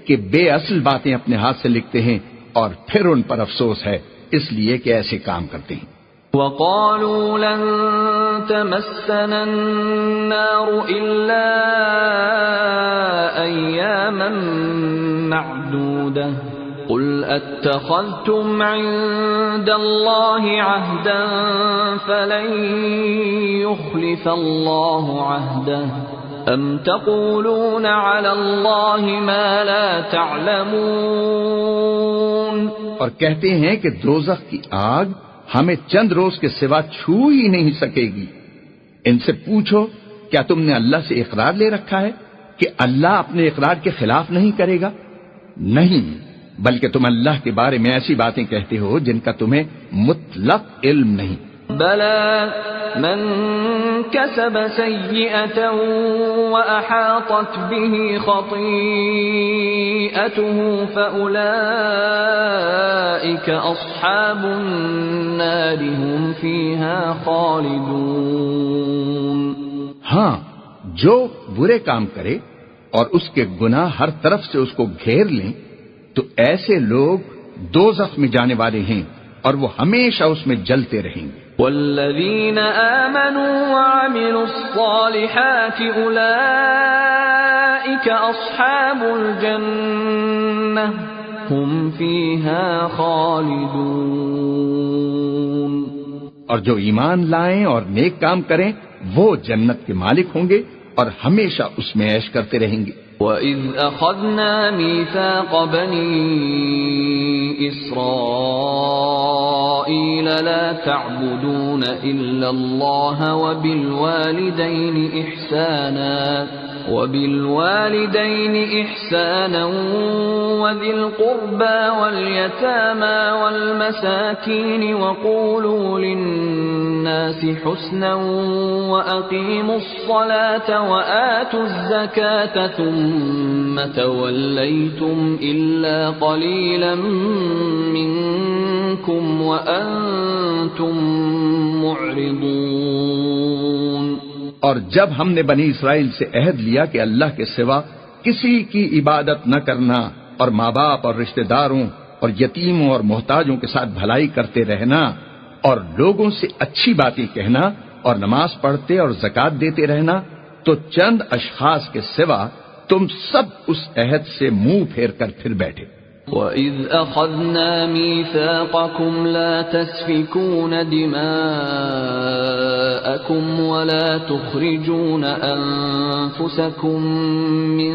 کہ بے اصل باتیں اپنے ہاتھ سے لکھتے ہیں اور پھر ان پر افسوس ہے اس لیے کہ ایسے کام کرتے ہیں. وَقَالُوا لَن تَمَسَّنَا النَّارُ إِلَّا أَيَّامًا مَّعْدُودَةً قُلْ أَتَّخَذْتُمْ عِندَ اللَّهِ عَهْدًا فَلَن يُخْلِفَ اللَّهُ عَهْدَهُ أَمْ تَقُولُونَ عَلَى اللَّهِ مَا لَا تَعْلَمُونَ. اور کہتے ہیں کہ دوزخ کی آگ ہمیں چند روز کے سوا چھو ہی نہیں سکے گی. ان سے پوچھو کیا تم نے اللہ سے اقرار لے رکھا ہے کہ اللہ اپنے اقرار کے خلاف نہیں کرے گا؟ نہیں، بلکہ تم اللہ کے بارے میں ایسی باتیں کہتے ہو جن کا تمہیں مطلق علم نہیں. بلى من كسب سيئة وأحاطت به خطيئته فأولئك أصحاب النار هم فيها خالدون. ہاں، جو برے کام کرے اور اس کے گناہ ہر طرف سے اس کو گھیر لیں تو ایسے لوگ دوزخ میں جانے والے ہیں اور وہ ہمیشہ اس میں جلتے رہیں گے. والذین آمنوا وعملوا الصالحات اولئک اصحاب الجنہ هم فیہا خالدون. اور جو ایمان لائیں اور نیک کام کریں وہ جنت کے مالک ہوں گے اور ہمیشہ اس میں عیش کرتے رہیں گے. وَإِذْ أَخَذْنَا مِيثَاقَ بَنِي إِسْرَائِيلَ لَا تَعْبُدُونَ إِلَّا اللَّهَ وَبِالْوَالِدَيْنِ إِحْسَانًا وَذِي الْقُرْبَى وَالْيَتَامَى وَالْمَسَاكِينِ وَقُولُوا لِلنَّاسِ حُسْنًا وَأَقِيمُوا الصَّلَاةَ وَآتُوا الزَّكَاةَ ثُمَّ تَوَلَّيْتُمْ إِلَّا قَلِيلًا مِّنكُمْ وَأَنتُمْ مُعْرِضُونَ. اور جب ہم نے بنی اسرائیل سے عہد لیا کہ اللہ کے سوا کسی کی عبادت نہ کرنا اور ماں باپ اور رشتہ داروں اور یتیموں اور محتاجوں کے ساتھ بھلائی کرتے رہنا اور لوگوں سے اچھی باتیں کہنا اور نماز پڑھتے اور زکوٰۃ دیتے رہنا، تو چند اشخاص کے سوا تم سب اس عہد سے منہ پھیر کر پھر بیٹھے. وَإِذْ أَخَذْنَا مِيثَاقَكُمْ لَا تَسْفِكُونَ دِمَاءَكُمْ وَلَا تُخْرِجُونَ أَنفُسَكُمْ مِنْ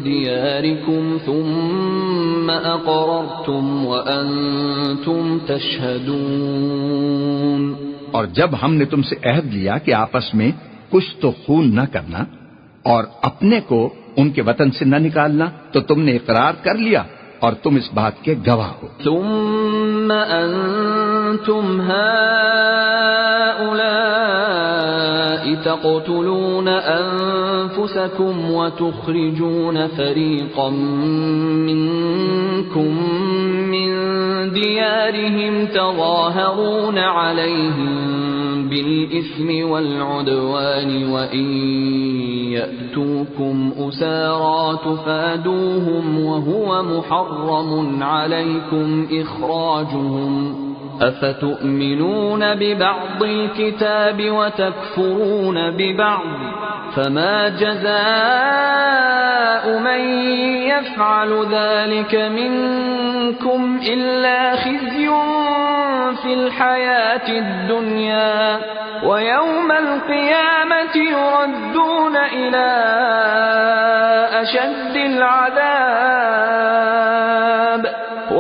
دِيَارِكُمْ ثُمَّ أَقْرَرْتُمْ وَأَنْتُمْ تَشْهَدُونَ. اور جب ہم نے تم سے عہد لیا کہ آپس میں کچھ تو خون نہ کرنا اور اپنے کو ان کے وطن سے نہ نکالنا، تو تم نے اقرار کر لیا اور تم اس بات کے گواہ ہو. ثم انتم هؤلاء تقتلون انفسكم وتخرجون فريقا منكم من ديارهم تظاهرون عليهم بالإثم والعدوان وإن يأتوكم أسارى تفادوهم وهو محرم عليكم إخراجهم أفتؤمنون ببعض الكتاب وتكفرون ببعض فما جزاء من يفعل ذلك منكم إلا خزي في الحياة الدنيا ويوم القيامة يردون إلى أشد العذاب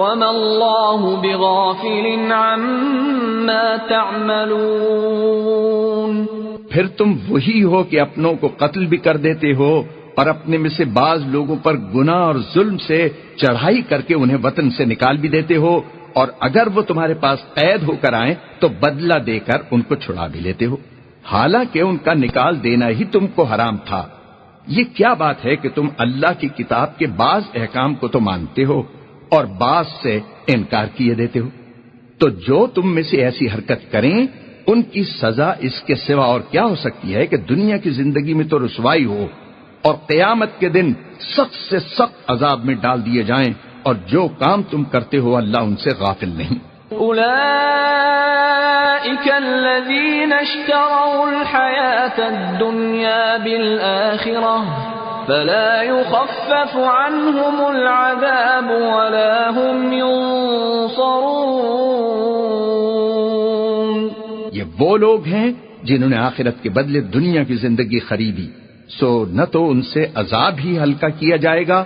وَمَا اللَّهُ بِغَافِلٍ عَمَّا تَعْمَلُونَ۔ پھر تم وہی ہو کہ اپنوں کو قتل بھی کر دیتے ہو اور اپنے میں سے بعض لوگوں پر گناہ اور ظلم سے چڑھائی کر کے انہیں وطن سے نکال بھی دیتے ہو، اور اگر وہ تمہارے پاس قید ہو کر آئیں تو بدلہ دے کر ان کو چھڑا بھی لیتے ہو، حالانکہ ان کا نکال دینا ہی تم کو حرام تھا۔ یہ کیا بات ہے کہ تم اللہ کی کتاب کے بعض احکام کو تو مانتے ہو اور بعض سے انکار کیے دیتے ہو؟ تو جو تم میں سے ایسی حرکت کریں ان کی سزا اس کے سوا اور کیا ہو سکتی ہے کہ دنیا کی زندگی میں تو رسوائی ہو اور قیامت کے دن سخت سے سخت عذاب میں ڈال دیے جائیں، اور جو کام تم کرتے ہو اللہ ان سے غافل نہیں۔ أولئك الذين اشتروا الحياة الدنيا بالآخرة فلا يخفف عنهم العذاب ولا هم ينصرون۔ یہ وہ لوگ ہیں جنہوں نے آخرت کے بدلے دنیا کی زندگی خریدی، سو نہ تو ان سے عذاب ہی ہلکا کیا جائے گا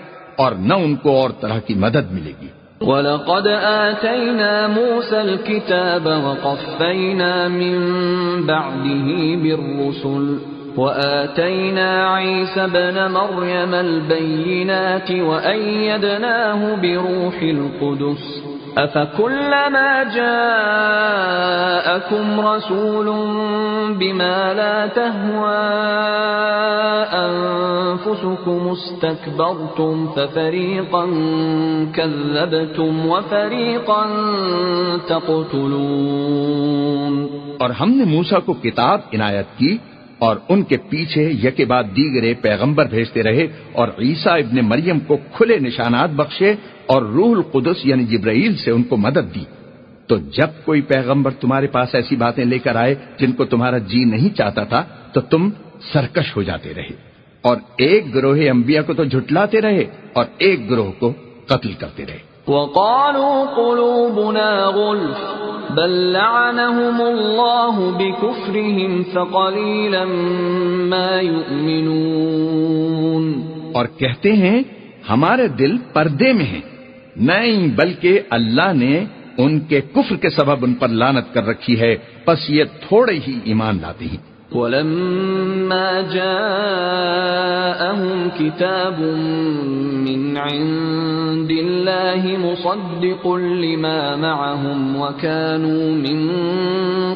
اور نہ ان کو اور طرح کی مدد ملے گی۔ وَلَقَدْ آتَيْنَا مُوسَى الْكِتَابَ وَقَفَّيْنَا مِن بَعْدِهِ بِالرُّسُلِ وَآتَيْنَا عِيسَى ابْنَ مَرْيَمَ الْبَيِّنَاتِ وَأَيَّدْنَاهُ بِرُوحِ الْقُدُسِ أَفَكُلَّمَا جَاءَكُمْ رَسُولٌ بِمَا لَا تَهْوَى أَنفُسُكُمُ اسْتَكْبَرْتُمْ فَفَرِيقًا كَذَّبْتُمْ وَفَرِيقًا تَقْتُلُونَ۔ اور ہم نے موسیٰ کو کتاب عنایت کی اور ان کے پیچھے یکے بعد دیگرے پیغمبر بھیجتے رہے، اور عیسیٰ ابن مریم کو کھلے نشانات بخشے اور روح القدس یعنی جبرائیل سے ان کو مدد دی۔ تو جب کوئی پیغمبر تمہارے پاس ایسی باتیں لے کر آئے جن کو تمہارا جی نہیں چاہتا تھا تو تم سرکش ہو جاتے رہے، اور ایک گروہ انبیاء کو تو جھٹلاتے رہے اور ایک گروہ کو قتل کرتے رہے۔ وَقَالُوا قُلُوبُنَا غُلْفٌ بَل لَّعَنَهُمُ اللَّهُ بِكُفْرِهِمْ فَقَلِيلًا مَّا يُؤْمِنُونَ۔ اور کہتے ہیں ہمارے دل پردے میں ہیں، نہیں بلکہ اللہ نے ان کے کفر کے سبب ان پر لعنت کر رکھی ہے، بس یہ تھوڑے ہی ایمان لاتے ہیں۔ وَلَمَّا جَاءَهُمْ كِتَابٌ مِّنْ عِندِ اللَّهِ مُصَدِّقٌ لِّمَا مَعَهُمْ وَكَانُوا مِن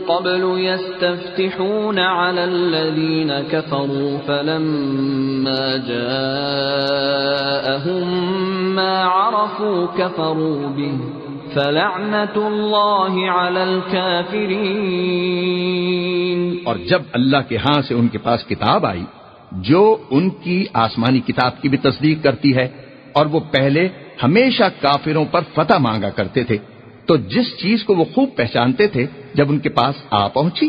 قَبْلُ يَسْتَفْتِحُونَ عَلَى الَّذِينَ كَفَرُوا فَلَمَّا جَاءَهُم مَّا عَرَفُوا كَفَرُوا بِهِ فَلَعْنَةُ اللَّهِ عَلَى الْكَافِرِينَ۔ اور جب اللہ کے ہاں سے ان کے پاس کتاب آئی جو ان کی آسمانی کتاب کی بھی تصدیق کرتی ہے، اور وہ پہلے ہمیشہ کافروں پر فتح مانگا کرتے تھے، تو جس چیز کو وہ خوب پہچانتے تھے جب ان کے پاس آ پہنچی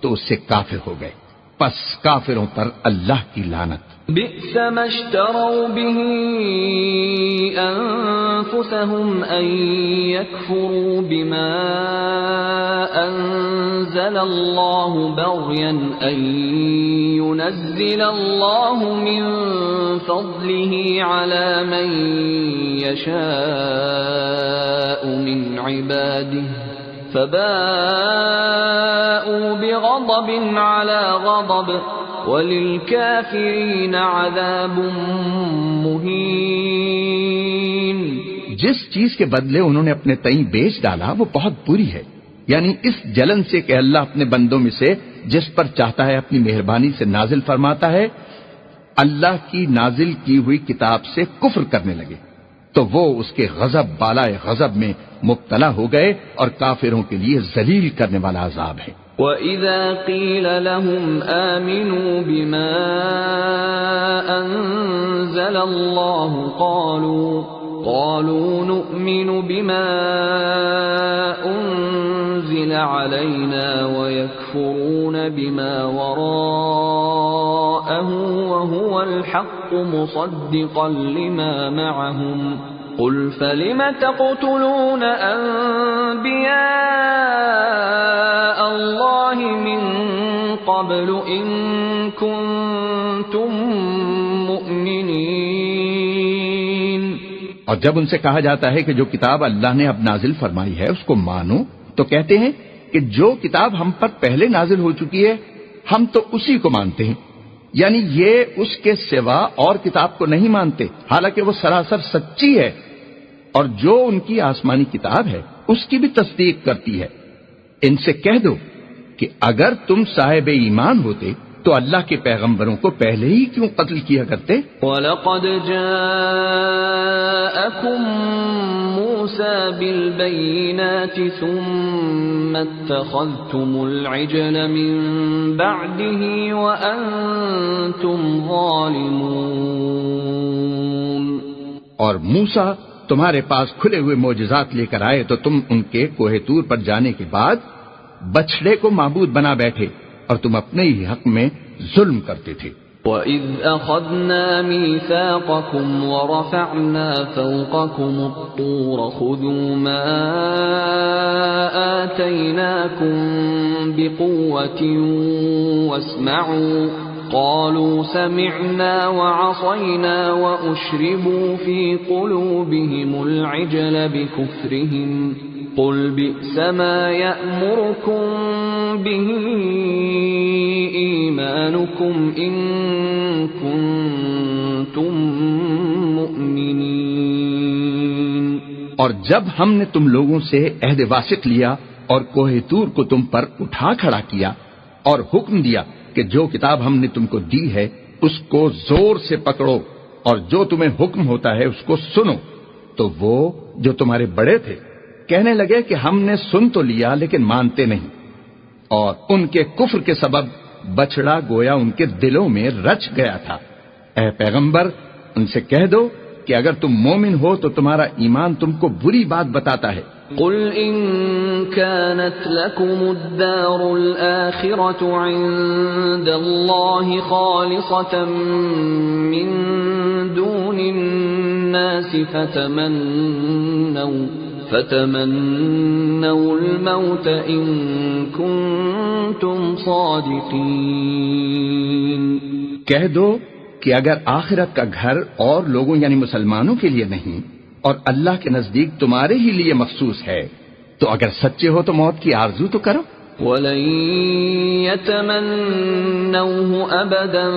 تو اس سے کافر ہو گئے، پس کافروں پر اللہ کی لعنت۔ بئس ما اشتروا به أنفسهم أن يكفروا بما أنزل الله بغيا أن ينزل الله من فضله على من يشاء من عباده فباءوا بغضب على غضب وَلِلْكَافِرِينَ عَذَابٌ مُّهِينٌ۔ جس چیز کے بدلے انہوں نے اپنے تئیں بیچ ڈالا وہ بہت بری ہے، یعنی اس جلن سے کہ اللہ اپنے بندوں میں سے جس پر چاہتا ہے اپنی مہربانی سے نازل فرماتا ہے، اللہ کی نازل کی ہوئی کتاب سے کفر کرنے لگے تو وہ اس کے غضب بالائے غضب میں مبتلا ہو گئے، اور کافروں کے لیے ذلیل کرنے والا عذاب ہے۔ وَإِذَا قِيلَ لَهُمْ آمِنُوا بِمَا أَنزَلَ اللَّهُ قَالُوا نُؤْمِنُ بِمَا أُنزِلَ عَلَيْنَا وَيَكْفُرُونَ بِمَا وَرَاءَهُ وَهُوَ الْحَقُّ مُصَدِّقًا لِمَا مَعَهُمْ قُلْ فَلِمَ تَقْتُلُونَ أَنبِيَاءَ اللَّهِ مِن قَبْلُ إِن كُنتُم مُّؤْمِنِينَ۔ اور جب ان سے کہا جاتا ہے کہ جو کتاب اللہ نے اب نازل فرمائی ہے اس کو مانو، تو کہتے ہیں کہ جو کتاب ہم پر پہلے نازل ہو چکی ہے ہم تو اسی کو مانتے ہیں، یعنی یہ اس کے سوا اور کتاب کو نہیں مانتے، حالانکہ وہ سراسر سچی ہے، اور جو ان کی آسمانی کتاب ہے اس کی بھی تصدیق کرتی ہے۔ ان سے کہہ دو کہ اگر تم صاحب ایمان ہوتے تو اللہ کے پیغمبروں کو پہلے ہی کیوں قتل کیا کرتے؟ وَلَقَدْ جَاءَكُم مُوسَى بِالْبَيِّنَاتِ ثُمَّ اتَّخَذْتُمُ الْعِجْلَ مِن بَعْدِهِ وَأَنتُمْ ظَالِمُونَ۔ اور موسیٰ تمہارے پاس کھلے ہوئے معجزات لے کر آئے تو تم ان کے کوہ طور پر جانے کے بعد بچڑے کو معبود بنا بیٹھے اور تم اپنے ہی حق میں ظلم کرتے تھے۔ وَإِذْ أَخَذْنَا مِيثَاقَكُمْ وَرَفَعْنَا فَوْقَكُمُ الطُّورَ خُذُوا مَا آتَيْنَاكُمْ بِقُوَّةٍ وَاسْمَعُوا قَالُوا سَمِعْنَا وَعَصَيْنَا وَأُشْرِبُوا فِي قُلُوبِهِمُ الْعِجْلَ بِكُفْرِهِمْ قُلْ بِئْسَ مَا يَأْمُرُكُمْ بِهِ إِيمَانُكُمْ إِن كُنتُم مُّؤْمِنِينَ۔ اور جب ہم نے تم لوگوں سے عہد واثق لیا اور کوہ طور کو تم پر اٹھا کھڑا کیا اور حکم دیا کہ جو کتاب ہم نے تم کو دی ہے اس کو زور سے پکڑو اور جو تمہیں حکم ہوتا ہے اس کو سنو، تو وہ جو تمہارے بڑے تھے کہنے لگے کہ ہم نے سن تو لیا لیکن مانتے نہیں، اور ان کے کفر کے سبب بچڑا گویا ان کے دلوں میں رچ گیا تھا۔ اے پیغمبر ان سے کہہ دو کہ اگر تم مومن ہو تو تمہارا ایمان تم کو بری بات بتاتا ہے۔ قل إن كانت لكم الدار الآخرة عند الله خالصة من دون الناس فتمنوا الموت إن كنتم صادقين۔ کہہ دو کہ اگر آخرت کا گھر اور لوگوں یعنی مسلمانوں کے لیے نہیں اور اللہ کے نزدیک تمہارے ہی لیے مخصوص ہے تو اگر سچے ہو تو موت کی آرزو تو کرو۔ وَلَن يَتَمَنَّوْهُ أَبَدًا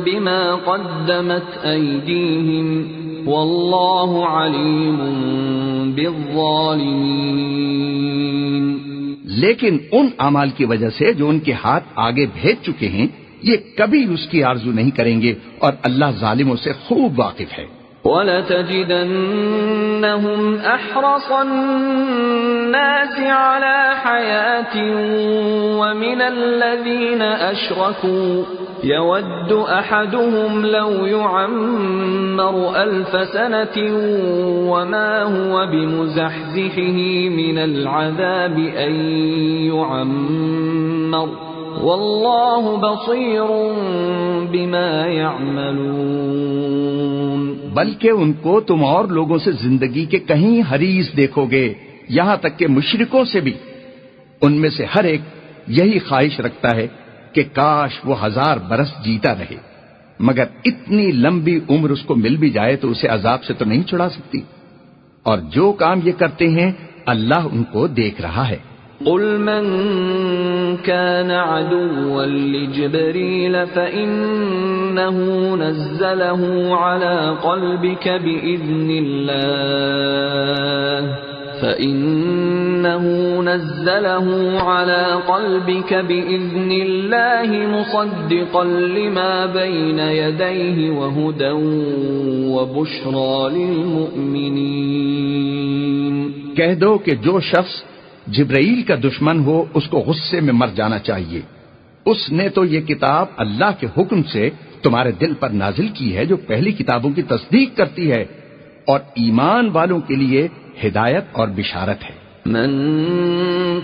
بِمَا قَدَّمَتْ أَيْدِيهِمْ وَاللَّهُ عَلِيمٌ بِالظَّالِمِينَ۔ لیکن ان اعمال کی وجہ سے جو ان کے ہاتھ آگے بھیج چکے ہیں یہ کبھی اس کی آرزو نہیں کریں گے، اور اللہ ظالموں سے خوب واقف ہے۔ وَلَتَجِدَنَّهُمْ أَحْرَصَ النَّاسِ عَلَى حَيَاةٍ وَمِنَ الَّذِينَ أَشْرَكُوا يَوَدُّ أَحَدُهُمْ لَوْ يُعَمَّرُ أَلْفَ سَنَةٍ وَمَا هُوَ بِمُزَحْزِحِهِ مِنَ الْعَذَابِ أَن يُعَمَّرَ وَاللَّهُ بَصِيرٌ بِمَا يَعْمَلُونَ۔ بلکہ ان کو تم اور لوگوں سے زندگی کے کہیں حریص دیکھو گے، یہاں تک کہ مشرکوں سے بھی۔ ان میں سے ہر ایک یہی خواہش رکھتا ہے کہ کاش وہ 1000 برس جیتا رہے، مگر اتنی لمبی عمر اس کو مل بھی جائے تو اسے عذاب سے تو نہیں چھڑا سکتی، اور جو کام یہ کرتے ہیں اللہ ان کو دیکھ رہا ہے۔ قل من كان عدوا لجبريل فإنه نزله على قلبك بإذن الله مصدقا لما بين يديه وهدى وبشرى للمؤمنين۔ کہہ دو کہ جو شخص جبرائیل کا دشمن ہو اس کو غصے میں مر جانا چاہیے، اس نے تو یہ کتاب اللہ کے حکم سے تمہارے دل پر نازل کی ہے جو پہلی کتابوں کی تصدیق کرتی ہے، اور ایمان والوں کے لیے ہدایت اور بشارت ہے۔ من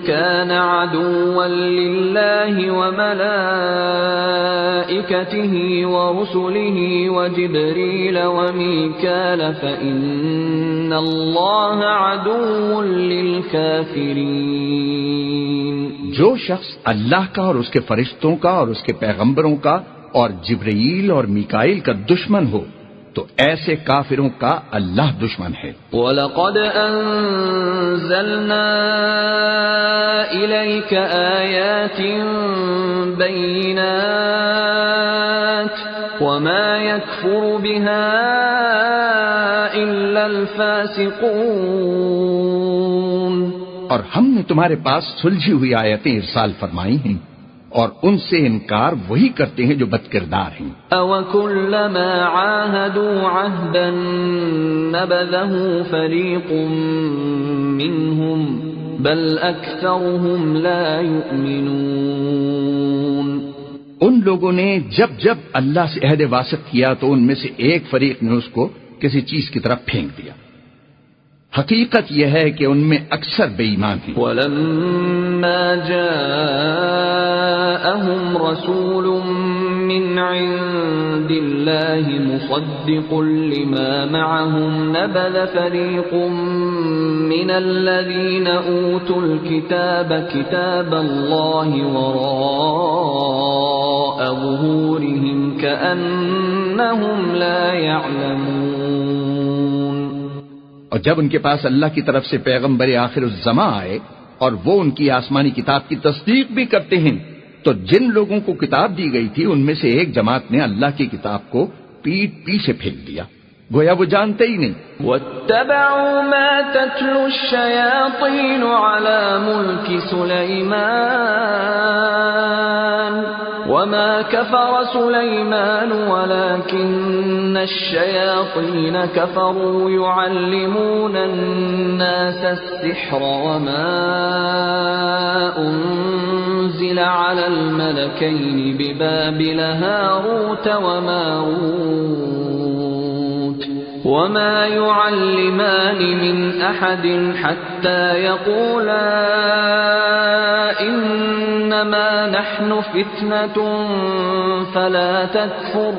كان عدوا لله وملائكته ورسله وجبريل وميكال فإن الله عدو للكافرين۔ جو شخص اللہ کا اور اس کے فرشتوں کا اور اس کے پیغمبروں کا اور جبرائیل اور میکائیل کا دشمن ہو تو ایسے کافروں کا اللہ دشمن ہے۔ وَلَقَدْ أَنزَلْنَا إِلَيْكَ آيَاتٍ بَيِّنَاتٍ وَمَا يَكْفُرُ بِهَا إِلَّا الْفَاسِقُونَ، اور ہم نے تمہارے پاس سلجھی ہوئی آیتیں ارسال فرمائی ہیں، اور ان سے انکار وہی کرتے ہیں جو بد کردار ہیں۔ أَوَكُلَّمَا عَاهَدُوا عَهْدًا نَبَذَهُ فَرِيقٌ مِّنْهُمْ بَلْ أَكْثَرُهُمْ لَا يُؤْمِنُونَ۔ ان لوگوں نے جب جب اللہ سے عہد واسط کیا تو ان میں سے ایک فریق نے اس کو کسی چیز کی طرف پھینک دیا۔ حقیقت یہ ہے کہ ان میں اکثر بے ایمان ہیں۔ وَلَمَّا جَاءَهُمْ رَسُولٌ مِّنْ عِندِ اللَّهِ مُصَدِّقٌ لِّمَا مَعَهُمْ نَبَذَ فَرِيقٌ مِّنَ الَّذِينَ أُوتُوا الْكِتَابَ كِتَابَ اللَّهِ وَرَاءَ ظُهُورِهِمْ كَأَنَّهُمْ لَا يَعْلَمُونَ۔ اور جب ان کے پاس اللہ کی طرف سے پیغمبر آخر الزماں آئے اور وہ ان کی آسمانی کتاب کی تصدیق بھی کرتے ہیں، تو جن لوگوں کو کتاب دی گئی تھی ان میں سے ایک جماعت نے اللہ کی کتاب کو پیٹھ پیچھے پھینک دیا، گویا وہ جانتے ہی نہیں۔ وَاتَّبَعُوا مَا تَتْلُو الشَّيَاطِينُ عَلَى مُلْكِ سُلَيْمَانَ وَمَا كَفَرَ سُلَيْمَانُ وَلَكِنَّ الشَّيَاطِينَ كَفَرُوا يُعَلِّمُونَ النَّاسَ السِّحْرَ وَمَا أُنزِلَ عَلَى الْمَلَكَيْنِ بِبَابِلَ هَارُوتَ وَمَارُوتَ وَمَا يُعَلِّمَانِ مِنْ أَحَدٍ حَتَّى يَقُولَا إِنَّمَا نَحْنُ فِتْنَةٌ فَلَا تَكْفُرْ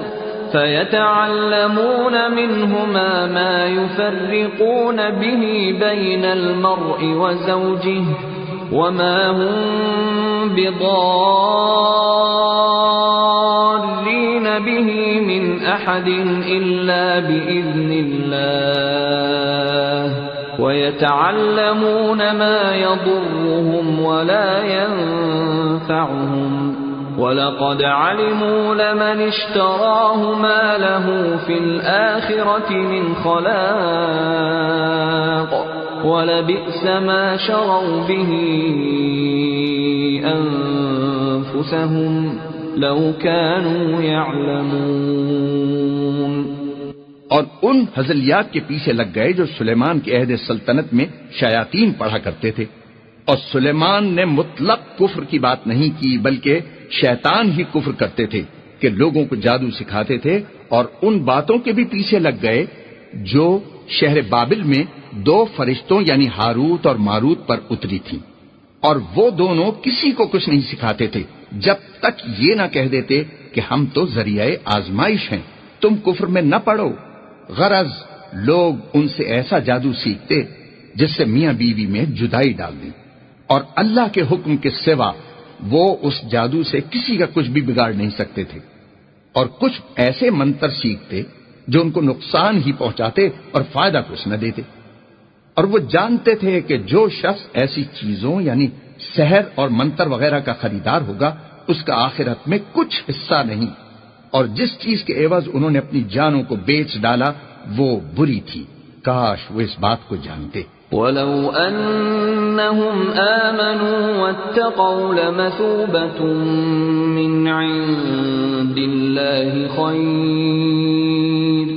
فَيَتَعَلَّمُونَ مِنْهُمَا مَا يُفَرِّقُونَ بِهِ بَيْنَ الْمَرْءِ وَزَوْجِهِ وَمَا هُمْ بِضَارِّينَ بِهِ مِنْ أَحَدٍ إِلَّا بِإِذْنِ اللَّهِ وَيَتَعَلَّمُونَ مَا يَضُرُّهُمْ وَلَا يَنفَعُهُمْ وَلَقَدْ عَلِمُوا لَمَنِ اشْتَرَاهُ مَا لَهُ فِي الْآخِرَةِ مِنْ خَلَاقٍ وَلَبِئْسَ مَا شَرَوْا بِهِ أَنفُسَهُمْ لَوْ كَانُوا يَعْلَمُونَ۔ اور ان ہزلیات کے پیچھے لگ گئے جو سلیمان کے عہد سلطنت میں شیاطین پڑھا کرتے تھے، اور سلیمان نے مطلق کفر کی بات نہیں کی بلکہ شیطان ہی کفر کرتے تھے کہ لوگوں کو جادو سکھاتے تھے، اور ان باتوں کے بھی پیچھے لگ گئے جو شہر بابل میں دو فرشتوں یعنی ہاروت اور ماروت پر اتری تھیں، اور وہ دونوں کسی کو کچھ نہیں سکھاتے تھے جب تک یہ نہ کہہ دیتے کہ ہم تو ذریعہ آزمائش ہیں، تم کفر میں نہ پڑو۔ غرض لوگ ان سے ایسا جادو سیکھتے جس سے میاں بیوی میں جدائی ڈال دی، اور اللہ کے حکم کے سوا وہ اس جادو سے کسی کا کچھ بھی بگاڑ نہیں سکتے تھے، اور کچھ ایسے منتر سیکھتے جو ان کو نقصان ہی پہنچاتے اور فائدہ کچھ نہ دیتے، اور وہ جانتے تھے کہ جو شخص ایسی چیزوں یعنی سحر اور منتر وغیرہ کا خریدار ہوگا اس کا آخرت میں کچھ حصہ نہیں، اور جس چیز کے عوض انہوں نے اپنی جانوں کو بیچ ڈالا وہ بری تھی، کاش وہ اس بات کو جانتے۔ وَلَوْ أَنَّهُمْ آمَنُوا وَاتَّقَوْا لَمَثُوبَةٌ مِّنْ عِندِ اللَّهِ خَيْرٌ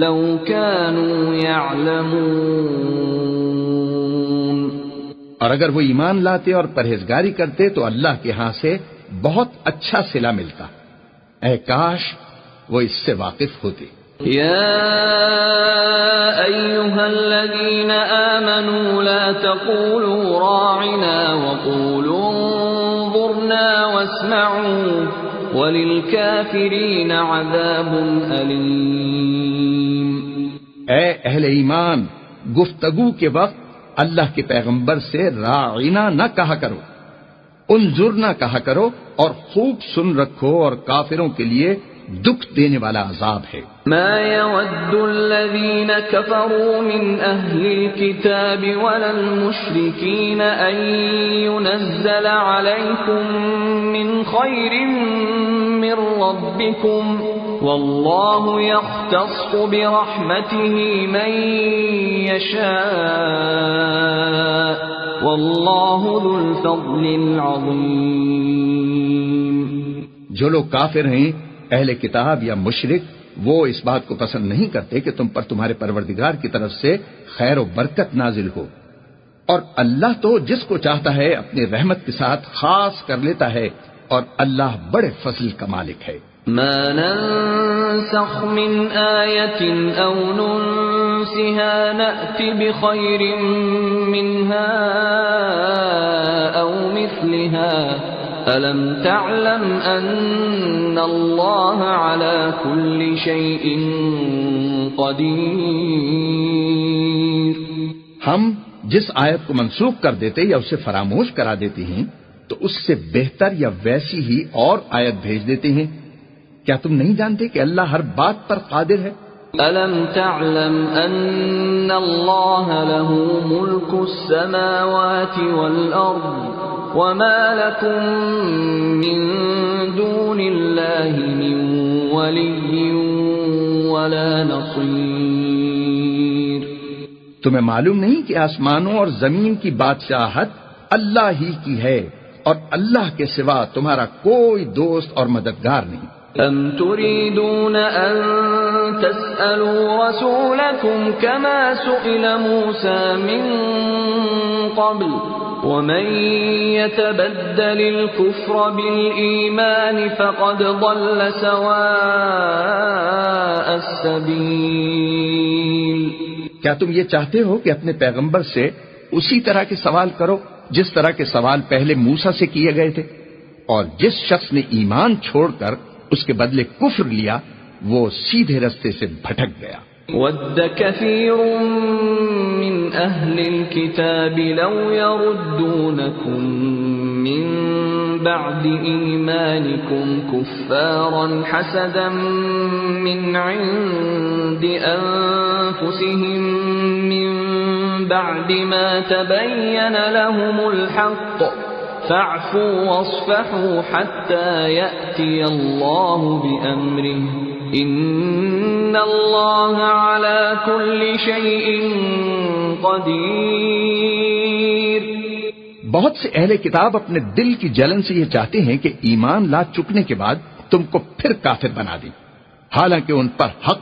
لَوْ كَانُوا يَعْلَمُونَ۔ اور اگر وہ ایمان لاتے اور پرہیزگاری کرتے تو اللہ کے ہاں سے بہت اچھا صلہ ملتا، اے کاش وہ اس سے واقف ہوتے۔ يا أيها الذين آمنوا لا تقولوا راعنا وقولوا انظرنا واسمعوا وللكافرين عذاب أليم۔ اے اہل ایمان، گفتگو کے وقت اللہ کے پیغمبر سے راعنا نہ کہا کرو، انظرنا کہا کرو، اور خوب سن رکھو، اور کافروں کے لیے دکھ دینے والا عذاب ہے۔ ما يود الذين كفروا من أهل الكتاب ولا المشركين أن ينزل عليكم من خير من ربكم والله يختص برحمته من يشاء والله ذو الفضل العظيم۔ جو لوگ کافر ہیں، اہل کتاب یا مشرک، وہ اس بات کو پسند نہیں کرتے کہ تم پر تمہارے پروردگار کی طرف سے خیر و برکت نازل ہو، اور اللہ تو جس کو چاہتا ہے اپنی رحمت کے ساتھ خاص کر لیتا ہے، اور اللہ بڑے فضل کا مالک ہے۔ ما ننسخ من آية أو ننسها نأت بخير منها أو مثلها ألم تعلم أن الله على كل شيء قدير۔ ہم جس آیت کو منسوخ کر دیتے یا اسے فراموش کرا دیتے ہیں تو اس سے بہتر یا ویسی ہی اور آیت بھیج دیتے ہیں۔ کیا تم نہیں جانتے کہ اللہ ہر بات پر قادر ہے؟ أَلَمْ تَعْلَمْ أَنَّ اللَّهَ لَهُ مُلْكُ السَّمَاوَاتِ وَالْأَرْضِ وَمَا لَكُمْ مِنْ دُونِ اللَّهِ مِنْ وَلِيٍّ وَلَا نَصِيرٍ۔ تمہیں معلوم نہیں کہ آسمانوں اور زمین کی بادشاہت اللہ ہی کی ہے، اور اللہ کے سوا تمہارا کوئی دوست اور مددگار نہیں۔ أَمْ تُرِيدُونَ أَن تَسْأَلُوا رَسُولَكُمْ كَمَا سُئِلَ مُوسَى مِن قَبْلُ وَمَن يَتَبَدَّلِ الْكُفْرَ بِالْإِيمَانِ فَقَدْ ضَلَّ سَوَاءَ السَّبِيلِ۔ کیا تم یہ چاہتے ہو کہ اپنے پیغمبر سے اسی طرح کے سوال کرو جس طرح کے سوال پہلے موسیٰ سے کیے گئے تھے؟ اور جس شخص نے ایمان چھوڑ کر اس کے بدلے کفر لیا وہ سیدھے رستے سے بھٹک گیا۔ وَدَّ كَثِيرٌ مِّنْ أَهْلِ الْكِتَابِ لَوْ يَرُدُّونَكُمْ مِّن بَعْدِ إِيمَانِكُمْ كُفَّارًا حَسَدًا مِّنْ عِندِ أَنفُسِهِم مِّن بعد ما تبين لهم الحق فاعفوا واصفحوا حتى يأتي الله بأمره إن الله على كل شيء قدير۔ بہت سے اہل کتاب اپنے دل کی جلن سے یہ چاہتے ہیں کہ ایمان لا چکنے کے بعد تم کو پھر کافر بنا دیں، حالانکہ ان پر حق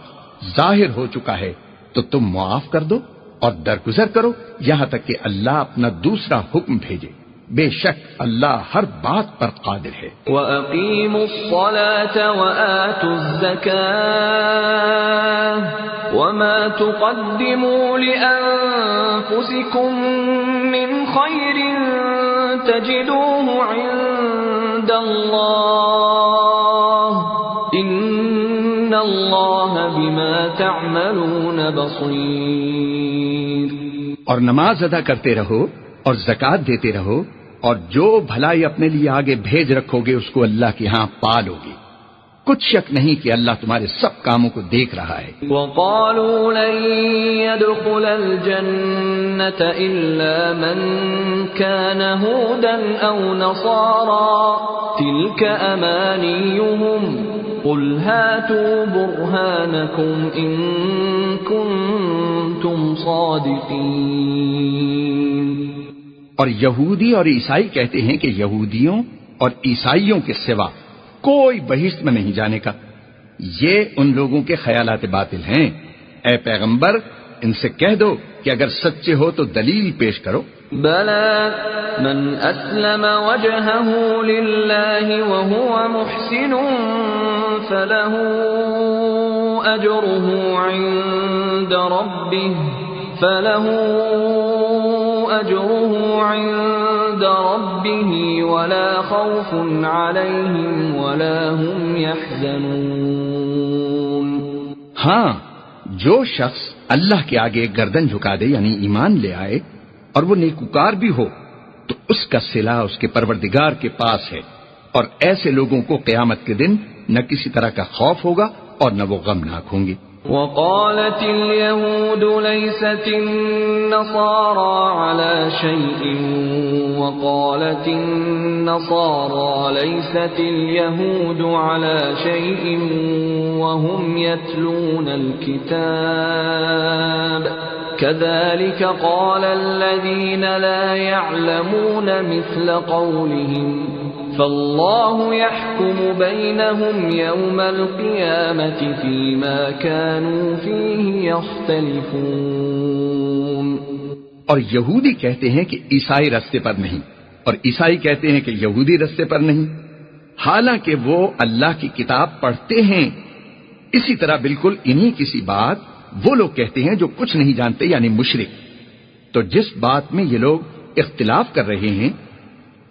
ظاہر ہو چکا ہے، تو تم معاف کر دو اور درگزر کرو یہاں تک کہ اللہ اپنا دوسرا حکم بھیجے۔ بے شک اللہ ہر بات پر قادر ہے۔ وَأَقِيمُوا الصَّلَاةَ وَآتُوا الزَّكَاةَ وَمَا تُقَدِّمُوا لِأَنفُسِكُم مِّنْ خَيْرٍ تَجِدُوهُ عِندَ اللَّهِ إِنَّ اللَّهَ بِمَا تَعْمَلُونَ بَصِيرٌ۔ اور نماز ادا کرتے رہو اور زکوٰۃ دیتے رہو، اور جو بھلائی اپنے لیے آگے بھیج رکھو گے اس کو اللہ کے ہاں پالو گے۔ کچھ شک نہیں کہ اللہ تمہارے سب کاموں کو دیکھ رہا ہے۔ وَقَالُوا لَن يَدْخُلَ الْجَنَّةَ إِلَّا مَن كَانَ هُودًا أَوْ نَصَارَىٰ تِلْكَ أَمَانِيُّهُمْ قُلْ هَاتُوا بُرْهَانَكُمْ إِن كُنتُمْ صَادِقِينَ۔ اور یہودی اور عیسائی کہتے ہیں کہ یہودیوں اور عیسائیوں کے سوا کوئی بہشت میں نہیں جانے کا۔ یہ ان لوگوں کے خیالات باطل ہیں۔ اے پیغمبر ان سے کہہ دو کہ اگر سچے ہو تو دلیل پیش کرو۔ بلى من أسلم وجهه لله وهو محسن فله أجره عند ربه ولا خوف عليهم ولا هم يحزنون۔ ہاں، جو شخص اللہ کے آگے گردن جھکا دے یعنی ایمان لے آئے اور وہ نیکوکار بھی ہو تو اس کا صلہ اس کے پروردگار کے پاس ہے، اور ایسے لوگوں کو قیامت کے دن نہ کسی طرح کا خوف ہوگا اور نہ وہ غمناک ہوں گے۔ وقالت اليهود ليست النصارى على شيء وقالت النصارى ليست اليهود على شيء وهم يتلون الكتاب كذلك قال الذين لا يعلمون مثل قولهم فالله يحكم بينهم يوم القيامة فيما كانوا فيه يختلفون۔ اور یہودی کہتے ہیں کہ عیسائی رستے پر نہیں، اور عیسائی کہتے ہیں کہ یہودی رستے پر نہیں، حالانکہ وہ اللہ کی کتاب پڑھتے ہیں۔ اسی طرح بالکل انہی کسی بات وہ لوگ کہتے ہیں جو کچھ نہیں جانتے، یعنی مشرک۔ تو جس بات میں یہ لوگ اختلاف کر رہے ہیں،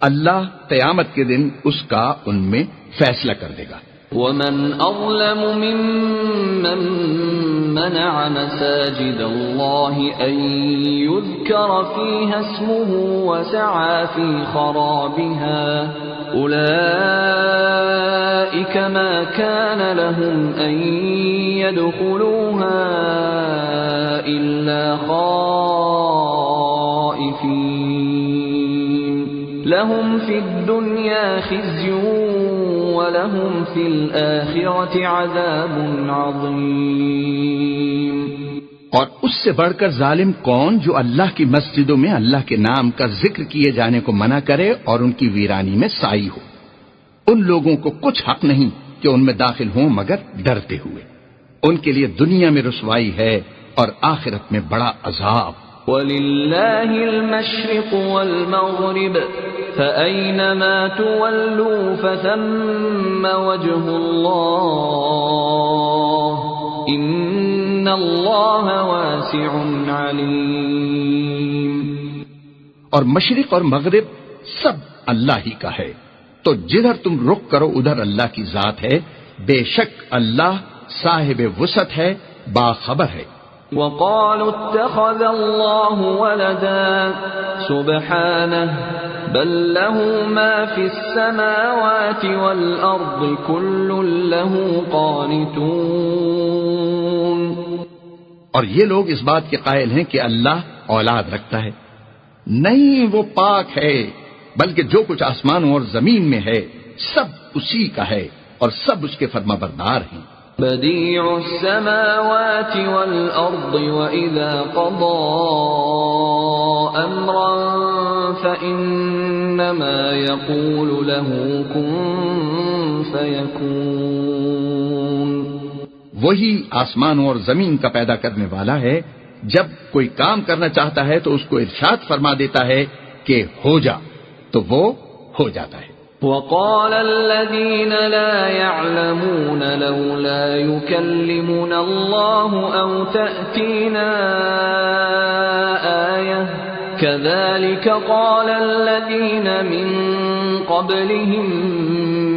اللہ قیامت کے دن اس کا ان میں فیصلہ کر دے گا۔ وَمَنْ أَظْلَمُ مِمَّنْ مَنَعَ مَسَاجِدَ اللَّهِ أَنْ يُذْكَرَ فِيهَا اسْمُهُ وَسَعَى فِي خَرَابِهَا أُولَئِكَ مَا كَانَ لَهُمْ أَنْ يَدْخُلُوهَا إِلَّا خَائِفِينَ لَهُمْ فِي الدُّنْيَا خِزْيٌ وَلَهُمْ فِي الْآخِرَةِ عَذَابٌ عَظِيمٌ۔ اور اس سے بڑھ کر ظالم کون جو اللہ کی مسجدوں میں اللہ کے نام کا ذکر کیے جانے کو منع کرے اور ان کی ویرانی میں سائی ہو۔ ان لوگوں کو کچھ حق نہیں کہ ان میں داخل ہوں مگر ڈرتے ہوئے۔ ان کے لیے دنیا میں رسوائی ہے اور آخرت میں بڑا عذاب۔ وَلِلَّهِ الْمَشْرِقُ وَالْمَغْرِبُ فَأَيْنَمَا تُوَلُّوا فَثَمَّ وَجْهُ اللَّهِ إِنَّ اللَّهَ وَاسِعٌ عَلِيمٌ۔ اور مشرق اور مغرب سب اللہ ہی کا ہے، تو جدھر تم رخ کرو ادھر اللہ کی ذات ہے، بے شک اللہ صاحب وسعت ہے، باخبر ہے۔ وَقَالُوا اتَّخَذَ اللَّهُ وَلَدًا سُبْحَانَهُ بَل لَّهُ مَا فِي السَّمَاوَاتِ وَالْأَرْضِ كُلٌّ لَّهُ قَانِتُونَ۔ اور یہ لوگ اس بات کے قائل ہیں کہ اللہ اولاد رکھتا ہے۔ نہیں، وہ پاک ہے، بلکہ جو کچھ آسمانوں اور زمین میں ہے سب اسی کا ہے اور سب اس کے فرما بردار ہیں۔ بديع السماوات والأرض وإذا قضى أمرا فإنما يقول له كن فيكون۔ وہی آسمانوں اور زمین کا پیدا کرنے والا ہے، جب کوئی کام کرنا چاہتا ہے تو اس کو ارشاد فرما دیتا ہے کہ ہو جا، تو وہ ہو جاتا ہے۔ وقال الذين لا يعلمون لولا يكلمنا الله أو تأتينا آية كذلك قال الذين من قبلهم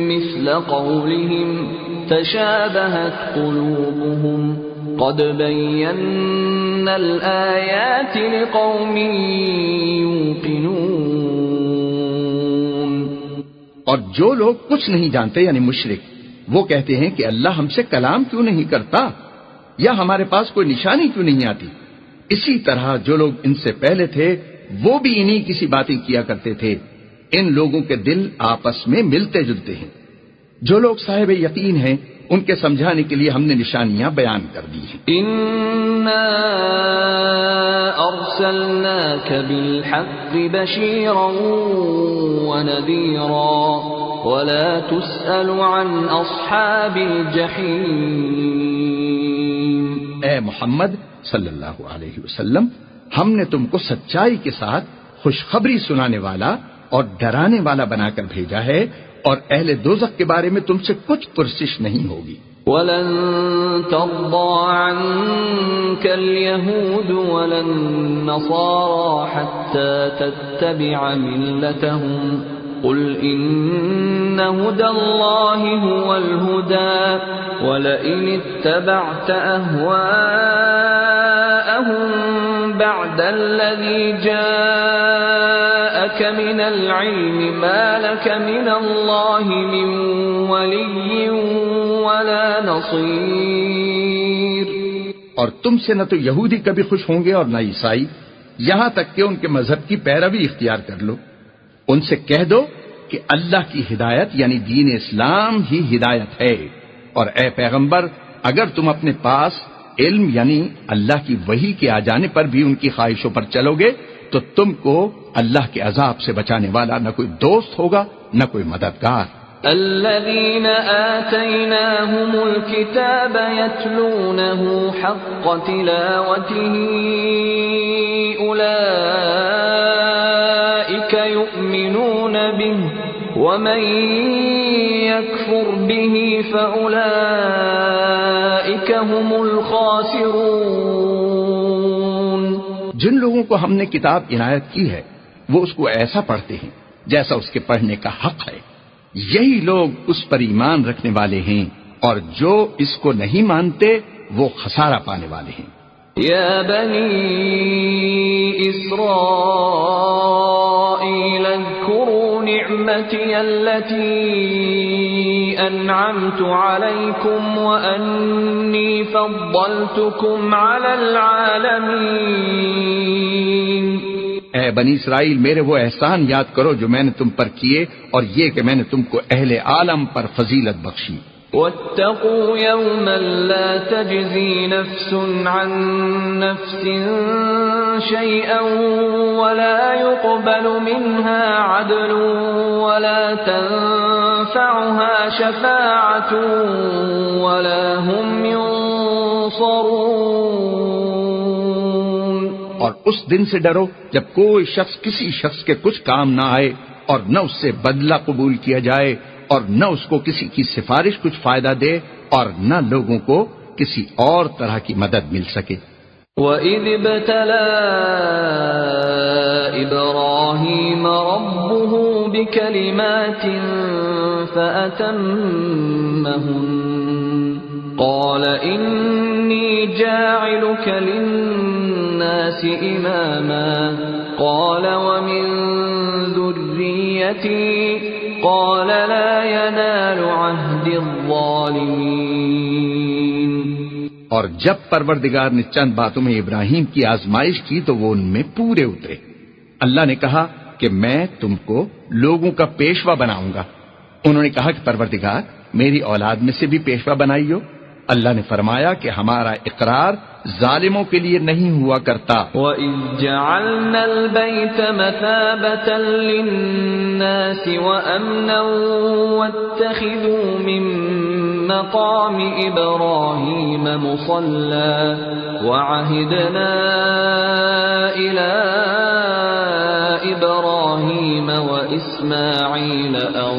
مثل قولهم تشابهت قلوبهم قد بينا الآيات لقوم يوقنون۔ اور جو لوگ کچھ نہیں جانتے یعنی مشرک، وہ کہتے ہیں کہ اللہ ہم سے کلام کیوں نہیں کرتا، یا ہمارے پاس کوئی نشانی کیوں نہیں آتی۔ اسی طرح جو لوگ ان سے پہلے تھے وہ بھی انہی کسی باتیں کیا کرتے تھے۔ ان لوگوں کے دل آپس میں ملتے جلتے ہیں۔ جو لوگ صاحب یقین ہیں ان کے سمجھانے کے لیے ہم نے نشانیاں بیان کر دی ہیں۔ اِنَّا أَرْسَلْنَاكَ بِالْحَقِّ بَشِيرًا وَنَذِيرًا وَلَا تُسْأَلُ عَنْ أَصْحَابِ الْجَحِيمِ۔ اے محمد صلی اللہ علیہ وسلم، ہم نے تم کو سچائی کے ساتھ خوشخبری سنانے والا اور ڈرانے والا بنا کر بھیجا ہے، اور اہل دوزخ کے بارے میں تم سے کچھ پرسش نہیں ہوگی۔ وَلَن تَرْضَىٰ عَنكَ الْيَهُودُ وَلَا النَّصَارَىٰ حَتَّىٰ تَتَّبِعَ مِلَّتَهُمْ قُلْ إِنَّ هُدَى اللَّهِ هُوَ الْهُدَىٰ وَلَئِنِ اتَّبَعْتَ أَهْوَاءَهُم بَعْدَ الَّذِي جَاءَكَ لك من العلم ما لك من الله من ولي ولا نصير. اور تم سے نہ تو یہودی کبھی خوش ہوں گے اور نہ عیسائی، یہاں تک کہ ان کے مذہب کی پیروی اختیار کر لو. ان سے کہہ دو کہ اللہ کی ہدایت یعنی دین اسلام ہی ہدایت ہے، اور اے پیغمبر اگر تم اپنے پاس علم یعنی اللہ کی وحی کے آ جانے پر بھی ان کی خواہشوں پر چلو گے تو تم کو اللہ کے عذاب سے بچانے والا نہ کوئی دوست ہوگا نہ کوئی مددگار. الذين آتيناهم الكتاب يتلونه حق تلاوته أولئك يؤمنون به ومن يكفر به فأولئك هم الخاسرون. جن لوگوں کو ہم نے کتاب عنایت کی ہے وہ اس کو ایسا پڑھتے ہیں جیسا اس کے پڑھنے کا حق ہے، یہی لوگ اس پر ایمان رکھنے والے ہیں، اور جو اس کو نہیں مانتے وہ خسارہ پانے والے ہیں. یا بنی اسرائیل اذکروا نعمتی التي انعمت علیکم وانی فضلتکم علی العالمین. اے بنی اسرائیل میرے وہ احسان یاد کرو جو میں نے تم پر کیے، اور یہ کہ میں نے تم کو اہل عالم پر فضیلت بخشی. واتقوا يوما لا تجزي نفس عن نفس شيئا ولا يقبل منها عدل ولا تنفعها شفاعة ولا هم ينصرون. اور اس دن سے ڈرو جب کوئی شخص کسی شخص کے کچھ کام نہ آئے، اور نہ اس سے بدلہ قبول کیا جائے، اور نہ اس کو کسی کی سفارش کچھ فائدہ دے، اور نہ لوگوں کو کسی اور طرح کی مدد مل سکے. وَإِذِ ابْتَلَى إِبْرَاهِيمَ رَبُّهُ بِكَلِمَاتٍ فَأَتَمَّهُنَّ قَالَ إِنِّي جَاعِلُكَ لِلنَّاسِ إِمَامًا قَالَ وَمِن ذُرِّيَّتِي قال لا ينال عهد الظالمين. اور جب پروردگار نے چند باتوں میں ابراہیم کی آزمائش کی تو وہ ان میں پورے اترے. اللہ نے کہا کہ میں تم کو لوگوں کا پیشوا بناؤں گا. انہوں نے کہا کہ پروردگار میری اولاد میں سے بھی پیشوا بنائیو. اللہ نے فرمایا کہ ہمارا اقرار ظالموں کے لیے نہیں ہوا کرتا. وَإِذْ جَعَلْنَا الْبَيْتَ مَثَابَةً لِلنَّاسِ وَأَمْنًا وَاتَّخِذُوا مِن مَّقَامِ إِبْرَاهِيمَ مُصَلًّى وَعَهِدْنَا إِلَىٰ إِبْرَاهِيمَ وَإِسْمَاعِيلَ أَن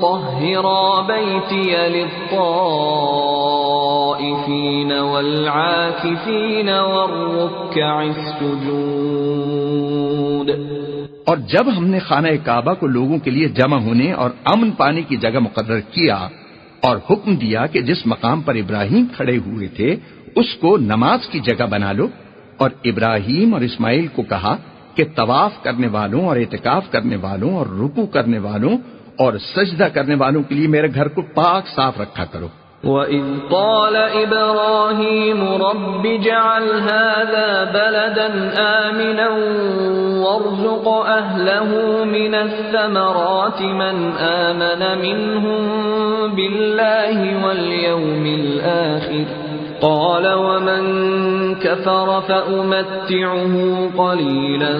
طَهِّرَا بَيْتِيَ لِلطَّائِفِينَ وَالْعَاكِفِينَ وَالرُّكَّعِ السُّجُودِ. اور جب ہم نے خانہ کعبہ کو لوگوں کے لیے جمع ہونے اور امن پانے کی جگہ مقرر کیا اور حکم دیا کہ جس مقام پر ابراہیم کھڑے ہوئے تھے اس کو نماز کی جگہ بنا لو، اور ابراہیم اور اسماعیل کو کہا کہ طواف کرنے والوں اور اعتکاف کرنے والوں اور رکوع کرنے والوں اور سجدہ کرنے والوں کے لیے میرے گھر کو پاک صاف رکھا کرو. وَإِذْ قَالَ إِبْرَاهِيمُ رَبِّ اجْعَلْ هَذَا بَلَدًا آمِنًا وَارْزُقْ أَهْلَهُ مِنَ الثَّمَرَاتِ مَنْ آمَنَ مِنْهُمْ بِاللَّهِ وَالْيَوْمِ الْآخِرِ قَالَ وَمَنْ كَفَرَ فَأُمَتِّعُهُ قَلِيلًا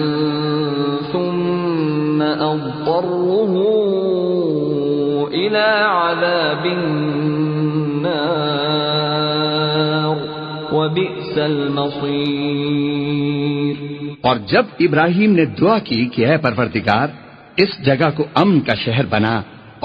ثُمَّ أَضْطَرُّهُ إِلَى عَذَابِ النَّارِ وَبِئْسَ الْمَصِيرُ. اور جب ابراہیم نے دعا کی کہ اے پروردگار اس جگہ کو امن کا شہر بنا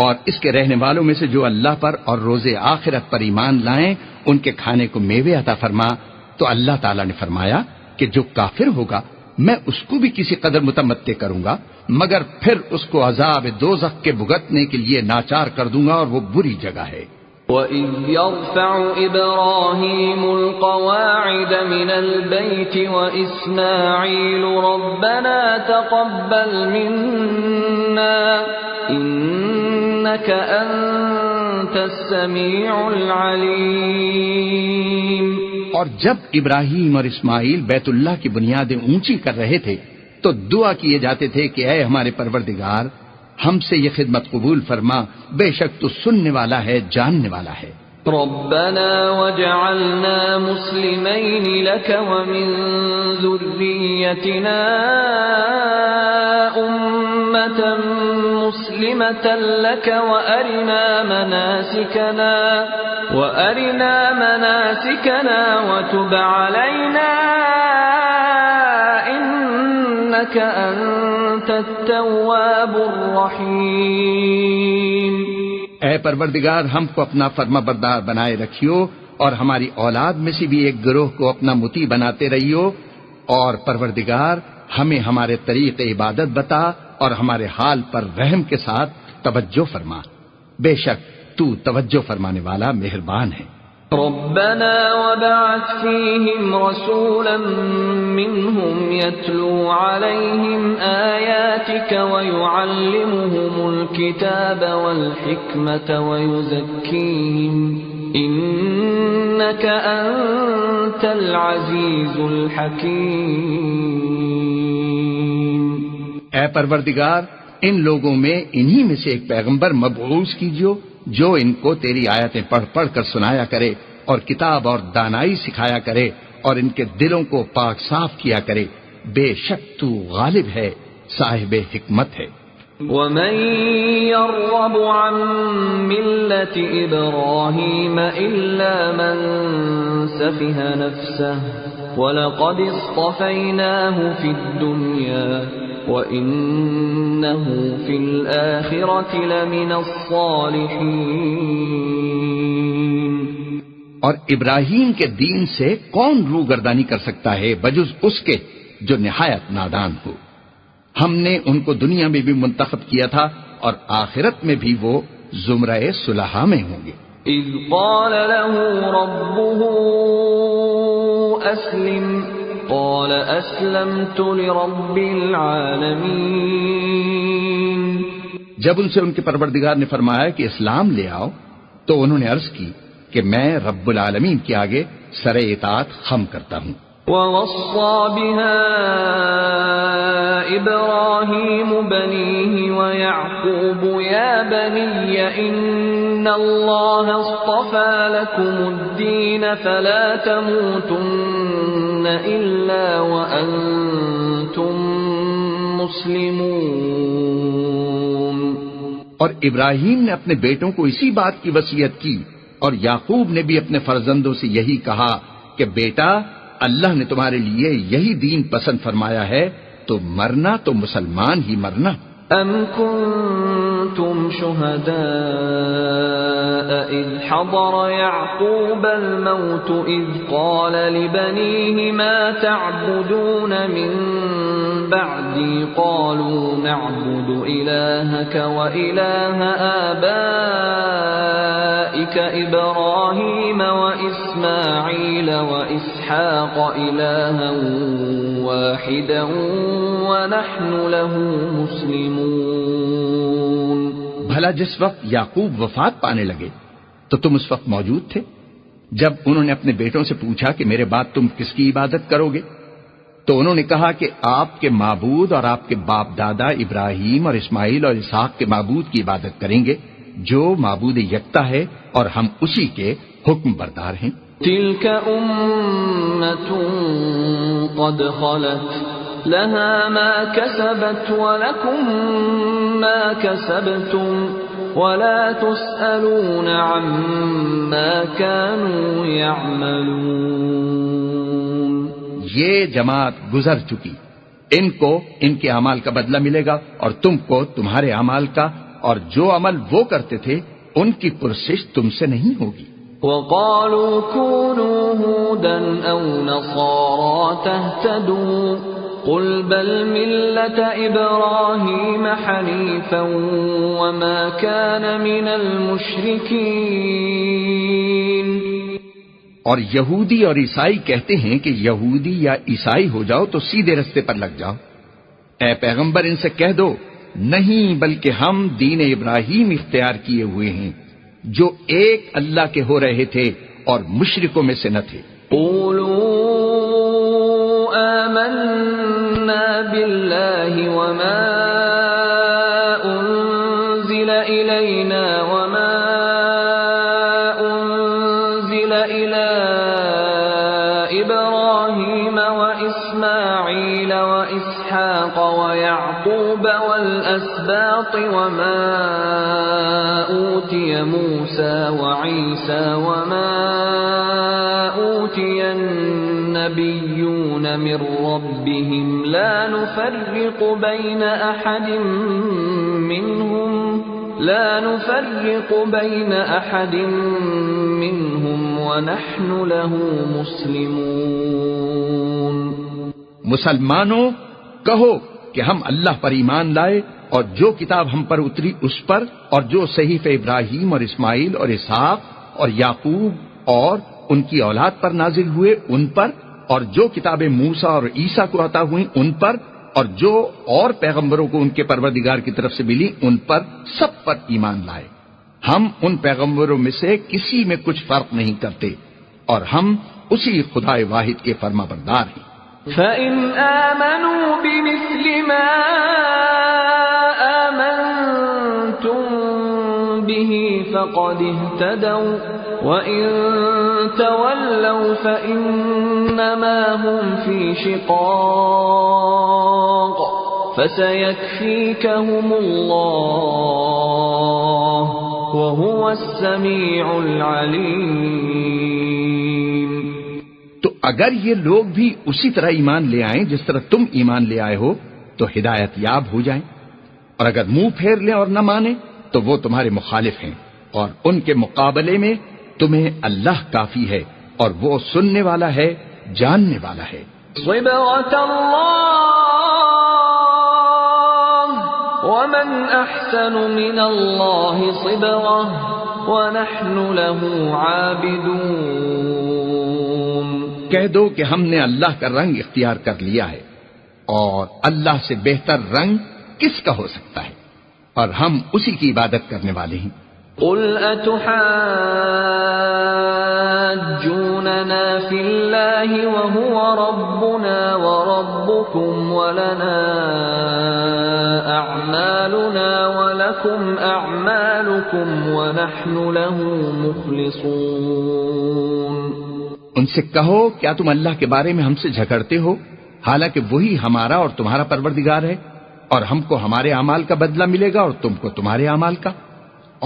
اور اس کے رہنے والوں میں سے جو اللہ پر اور روز آخرت پر ایمان لائیں ان کے کھانے کو میوے عطا فرما، تو اللہ تعالیٰ نے فرمایا کہ جو کافر ہوگا میں اس کو بھی کسی قدر متمتع کروں گا، مگر پھر اس کو عذاب دوزخ کے بھگتنے کے لیے ناچار کر دوں گا، اور وہ بری جگہ ہے. وَإِذْ يَرْفَعُ إِبْرَاهِيمُ الْقَوَاعِدَ مِنَ الْبَيْتِ وَإِسْمَاعِيلُ رَبَّنَا تَقَبَّلْ مِنَّا إِنَّكَ أَنْتَ السَّمِيعُ الْعَلِيمُ۔ اور جب ابراہیم اور اسماعیل بیت اللہ کی بنیادیں اونچی کر رہے تھے تو دعا کیے جاتے تھے کہ اے ہمارے پروردگار، ہم سے یہ خدمت قبول فرما، بے شک تو سننے والا ہے، جاننے والا ہے۔ ربنا وجعلنا مسلمين لك ومن ذريتنا أمة مسلمة لك وأرنا مناسكنا وتب علينا إنك أنت التواب الرحيم۔ اے پروردگار، ہم کو اپنا فرما بردار بنائے رکھیو اور ہماری اولاد میں سے بھی ایک گروہ کو اپنا مطیع بناتے رہیو، اور پروردگار ہمیں ہمارے طریق عبادت بتا اور ہمارے حال پر رحم کے ساتھ توجہ فرما، بے شک تو توجہ فرمانے والا مہربان ہے۔ ربنا وبعث فيهم رسولا منهم يتلو عليهم آياتك ويعلمهم الكتاب والحكمة ويزكيهم إنك أنت العزيز الحكيم۔ اے پروردگار، ان لوگوں میں انہی میں سے ایک پیغمبر مبعوث کیجو جو ان کو تیری آیتیں پڑھ پڑھ کر سنایا کرے اور کتاب اور دانائی سکھایا کرے اور ان کے دلوں کو پاک صاف کیا کرے، بے شک تو غالب ہے، صاحب حکمت ہے۔ وَمَن يَرْغَبُ عَن مِّلَّةِ إِبْرَاهِيمَ إِلَّا مَن سَفِهَ نَفْسَهُ وَلَقَدِ اصْطَفَيْنَاهُ فِي الدُّنْيَا وَإِنَّهُ فِي الْآخِرَةِ لَمِنَ الصَّالِحِينَ۔ اور ابراہیم کے دین سے کون روگردانی کر سکتا ہے بجز اس کے جو نہایت نادان ہو؟ ہم نے ان کو دنیا میں بھی منتخب کیا تھا اور آخرت میں بھی وہ زمرہ صلحاء میں ہوں گے۔ اذ قال له ربه اسلم قال اسلمت لرب العالمین۔ جب ان سے ان کے پروردگار نے فرمایا کہ اسلام لے آؤ تو انہوں نے عرض کی کہ میں رب العالمین کے آگے سر اطاعت خم کرتا ہوں۔ وَوَصَّى بِهَا إِبْرَاهِيمُ بَنِيهِ وَيَعْقُوبُ يَا بَنِيَّ إِنَّ اللَّهَ اصْطَفَى لَكُمُ الدِّينَ فَلَا تَمُوتُنَّ إِلَّا وَأَنْتُمْ مُسْلِمُونَ۔ اور ابراہیم نے اپنے بیٹوں کو اسی بات کی وصیت کی، اور یعقوب نے بھی اپنے فرزندوں سے یہی کہا کہ بیٹا، اللہ نے تمہارے لیے یہی دین پسند فرمایا ہے تو مرنا تو مسلمان ہی مرنا۔ ام کنتم شہداء اذ حضر یعقوب الموت اذ قال لبنیہ ما تعبدون من بعدی قالوا نعبد الہک وإلہ آبائک ابراہیم واسماعیل واسحاق الہا واحدا ونحن له مسلمون۔ بھلا جس وقت یعقوب وفات پانے لگے تو تم اس وقت موجود تھے جب انہوں نے اپنے بیٹوں سے پوچھا کہ میرے بعد تم کس کی عبادت کرو گے؟ تو انہوں نے کہا کہ آپ کے معبود اور آپ کے باپ دادا ابراہیم اور اسماعیل اور اسحاق کے معبود کی عبادت کریں گے جو معبود یکتا ہے اور ہم اسی کے حکم بردار ہیں۔ تلك أمة قد خلت لها ما كسبت ولكم ما كسبتم ولا تسألون عما كانوا يعملون۔ یہ جماعت گزر چکی، ان کو ان کے اعمال کا بدلہ ملے گا اور تم کو تمہارے اعمال کا، اور جو عمل وہ کرتے تھے ان کی پرسش تم سے نہیں ہوگی۔ وقالوا كونوا هودا أو نصارى تهتدوا قل بل ملة إبراهيم حنيفا وما كان من المشركين۔ اور یہودی اور عیسائی کہتے ہیں کہ یہودی یا عیسائی ہو جاؤ تو سیدھے رستے پر لگ جاؤ۔ اے پیغمبر ان سے کہہ دو نہیں، بلکہ ہم دین ابراہیم اختیار کیے ہوئے ہیں جو ایک اللہ کے ہو رہے تھے اور مشرکوں میں سے نہ تھے۔ قولوا آمنا بالله وما أنزل إلينا وما أنزل إلى إبراهيم وإسماعيل وإسحاق ويعقوب والأسباط وما أوتي موسى وعيسى وما أوتي النبيون من ربهم لا نفرق بين أحد منهم ونحن له مسلمون۔ مسلمانوں کہو کہ ہم اللہ پر ایمان لائے اور جو کتاب ہم پر اتری اس پر، اور جو صحیفہ ابراہیم اور اسماعیل اور اسحاق اور یعقوب اور ان کی اولاد پر نازل ہوئے ان پر، اور جو کتابیں موسیٰ اور عیسیٰ کو عطا ہوئیں ان پر، اور جو اور پیغمبروں کو ان کے پروردگار کی طرف سے ملی ان پر، سب پر ایمان لائے۔ ہم ان پیغمبروں میں سے کسی میں کچھ فرق نہیں کرتے، اور ہم اسی خدا واحد کے فرما بردار ہیں۔ فَإِنْ آمَنُوا بِمِثْلِ مَا آمَنْتُمْ بِهِ فَقَدِ اهْتَدَوْا وَإِنْ تَوَلَّوْا فَإِنَّمَا هُمْ فِي شِقَاقٍ فَسَيَكْفِيكَهُمُ اللَّهُ وَهُوَ السَّمِيعُ الْعَلِيمُ۔ تو اگر یہ لوگ بھی اسی طرح ایمان لے آئیں جس طرح تم ایمان لے آئے ہو تو ہدایت یاب ہو جائیں، اور اگر منہ پھیر لیں اور نہ مانیں تو وہ تمہارے مخالف ہیں، اور ان کے مقابلے میں تمہیں اللہ کافی ہے، اور وہ سننے والا ہے، جاننے والا ہے۔ صبغة الله ومن أحسن من الله صبغة ونحن له عابدون۔ کہہ دو کہ ہم نے اللہ کا رنگ اختیار کر لیا ہے، اور اللہ سے بہتر رنگ کس کا ہو سکتا ہے، اور ہم اسی کی عبادت کرنے والے ہیں۔ قل أتحاجوننا في الله وهو ربنا وربكم ولنا أعمالنا ولكم أعمالكم ونحن له مخلصون۔ ان سے کہو کیا تم اللہ کے بارے میں ہم سے جھگڑتے ہو، حالانکہ وہی ہمارا اور تمہارا پروردگار ہے، اور ہم کو ہمارے اعمال کا بدلہ ملے گا اور تم کو تمہارے اعمال کا،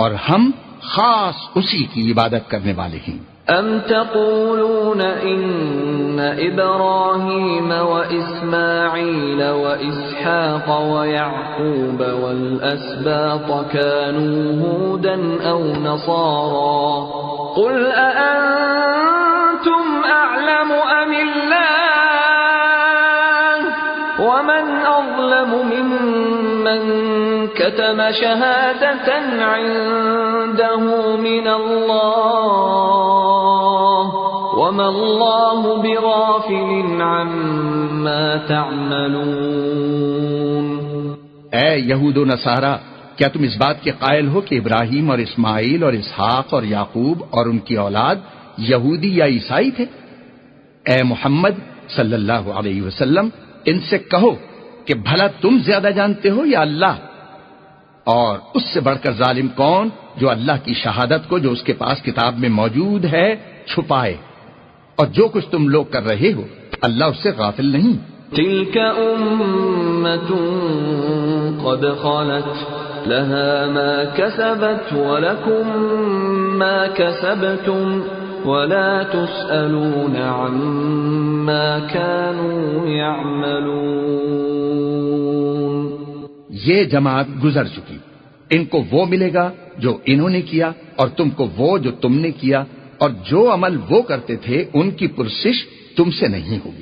اور ہم خاص اسی کی عبادت کرنے والے ہیں۔ ام تقولون ان ابراہیم واسماعیل واسحاق ویعقوب والاسباط كانوا هودا او نصارا قل اانتم اعلم ام اللہ ومن اظلم ممن كتم شهادة عنده من الله وما الله بغافل عما تعملون۔ اے یہود و نصارا، کیا تم اس بات کے قائل ہو کہ ابراہیم اور اسماعیل اور اسحاق اور یعقوب اور ان کی اولاد یہودی یا عیسائی تھے؟ اے محمد صلی اللہ علیہ وسلم، ان سے کہو کہ بھلا تم زیادہ جانتے ہو یا اللہ؟ اور اس سے بڑھ کر ظالم کون جو اللہ کی شہادت کو جو اس کے پاس کتاب میں موجود ہے چھپائے، اور جو کچھ تم لوگ کر رہے ہو اللہ اس سے غافل نہیں۔ تلك أمة قد خلت لها ما كسبت ولكم ما كسبتم ولا تسألون عما كانوا يعملون۔ یہ جماعت گزر چکی، ان کو وہ ملے گا جو انہوں نے کیا، اور تم کو وہ جو تم نے کیا، اور جو عمل وہ کرتے تھے ان کی پرسش تم سے نہیں ہوگی۔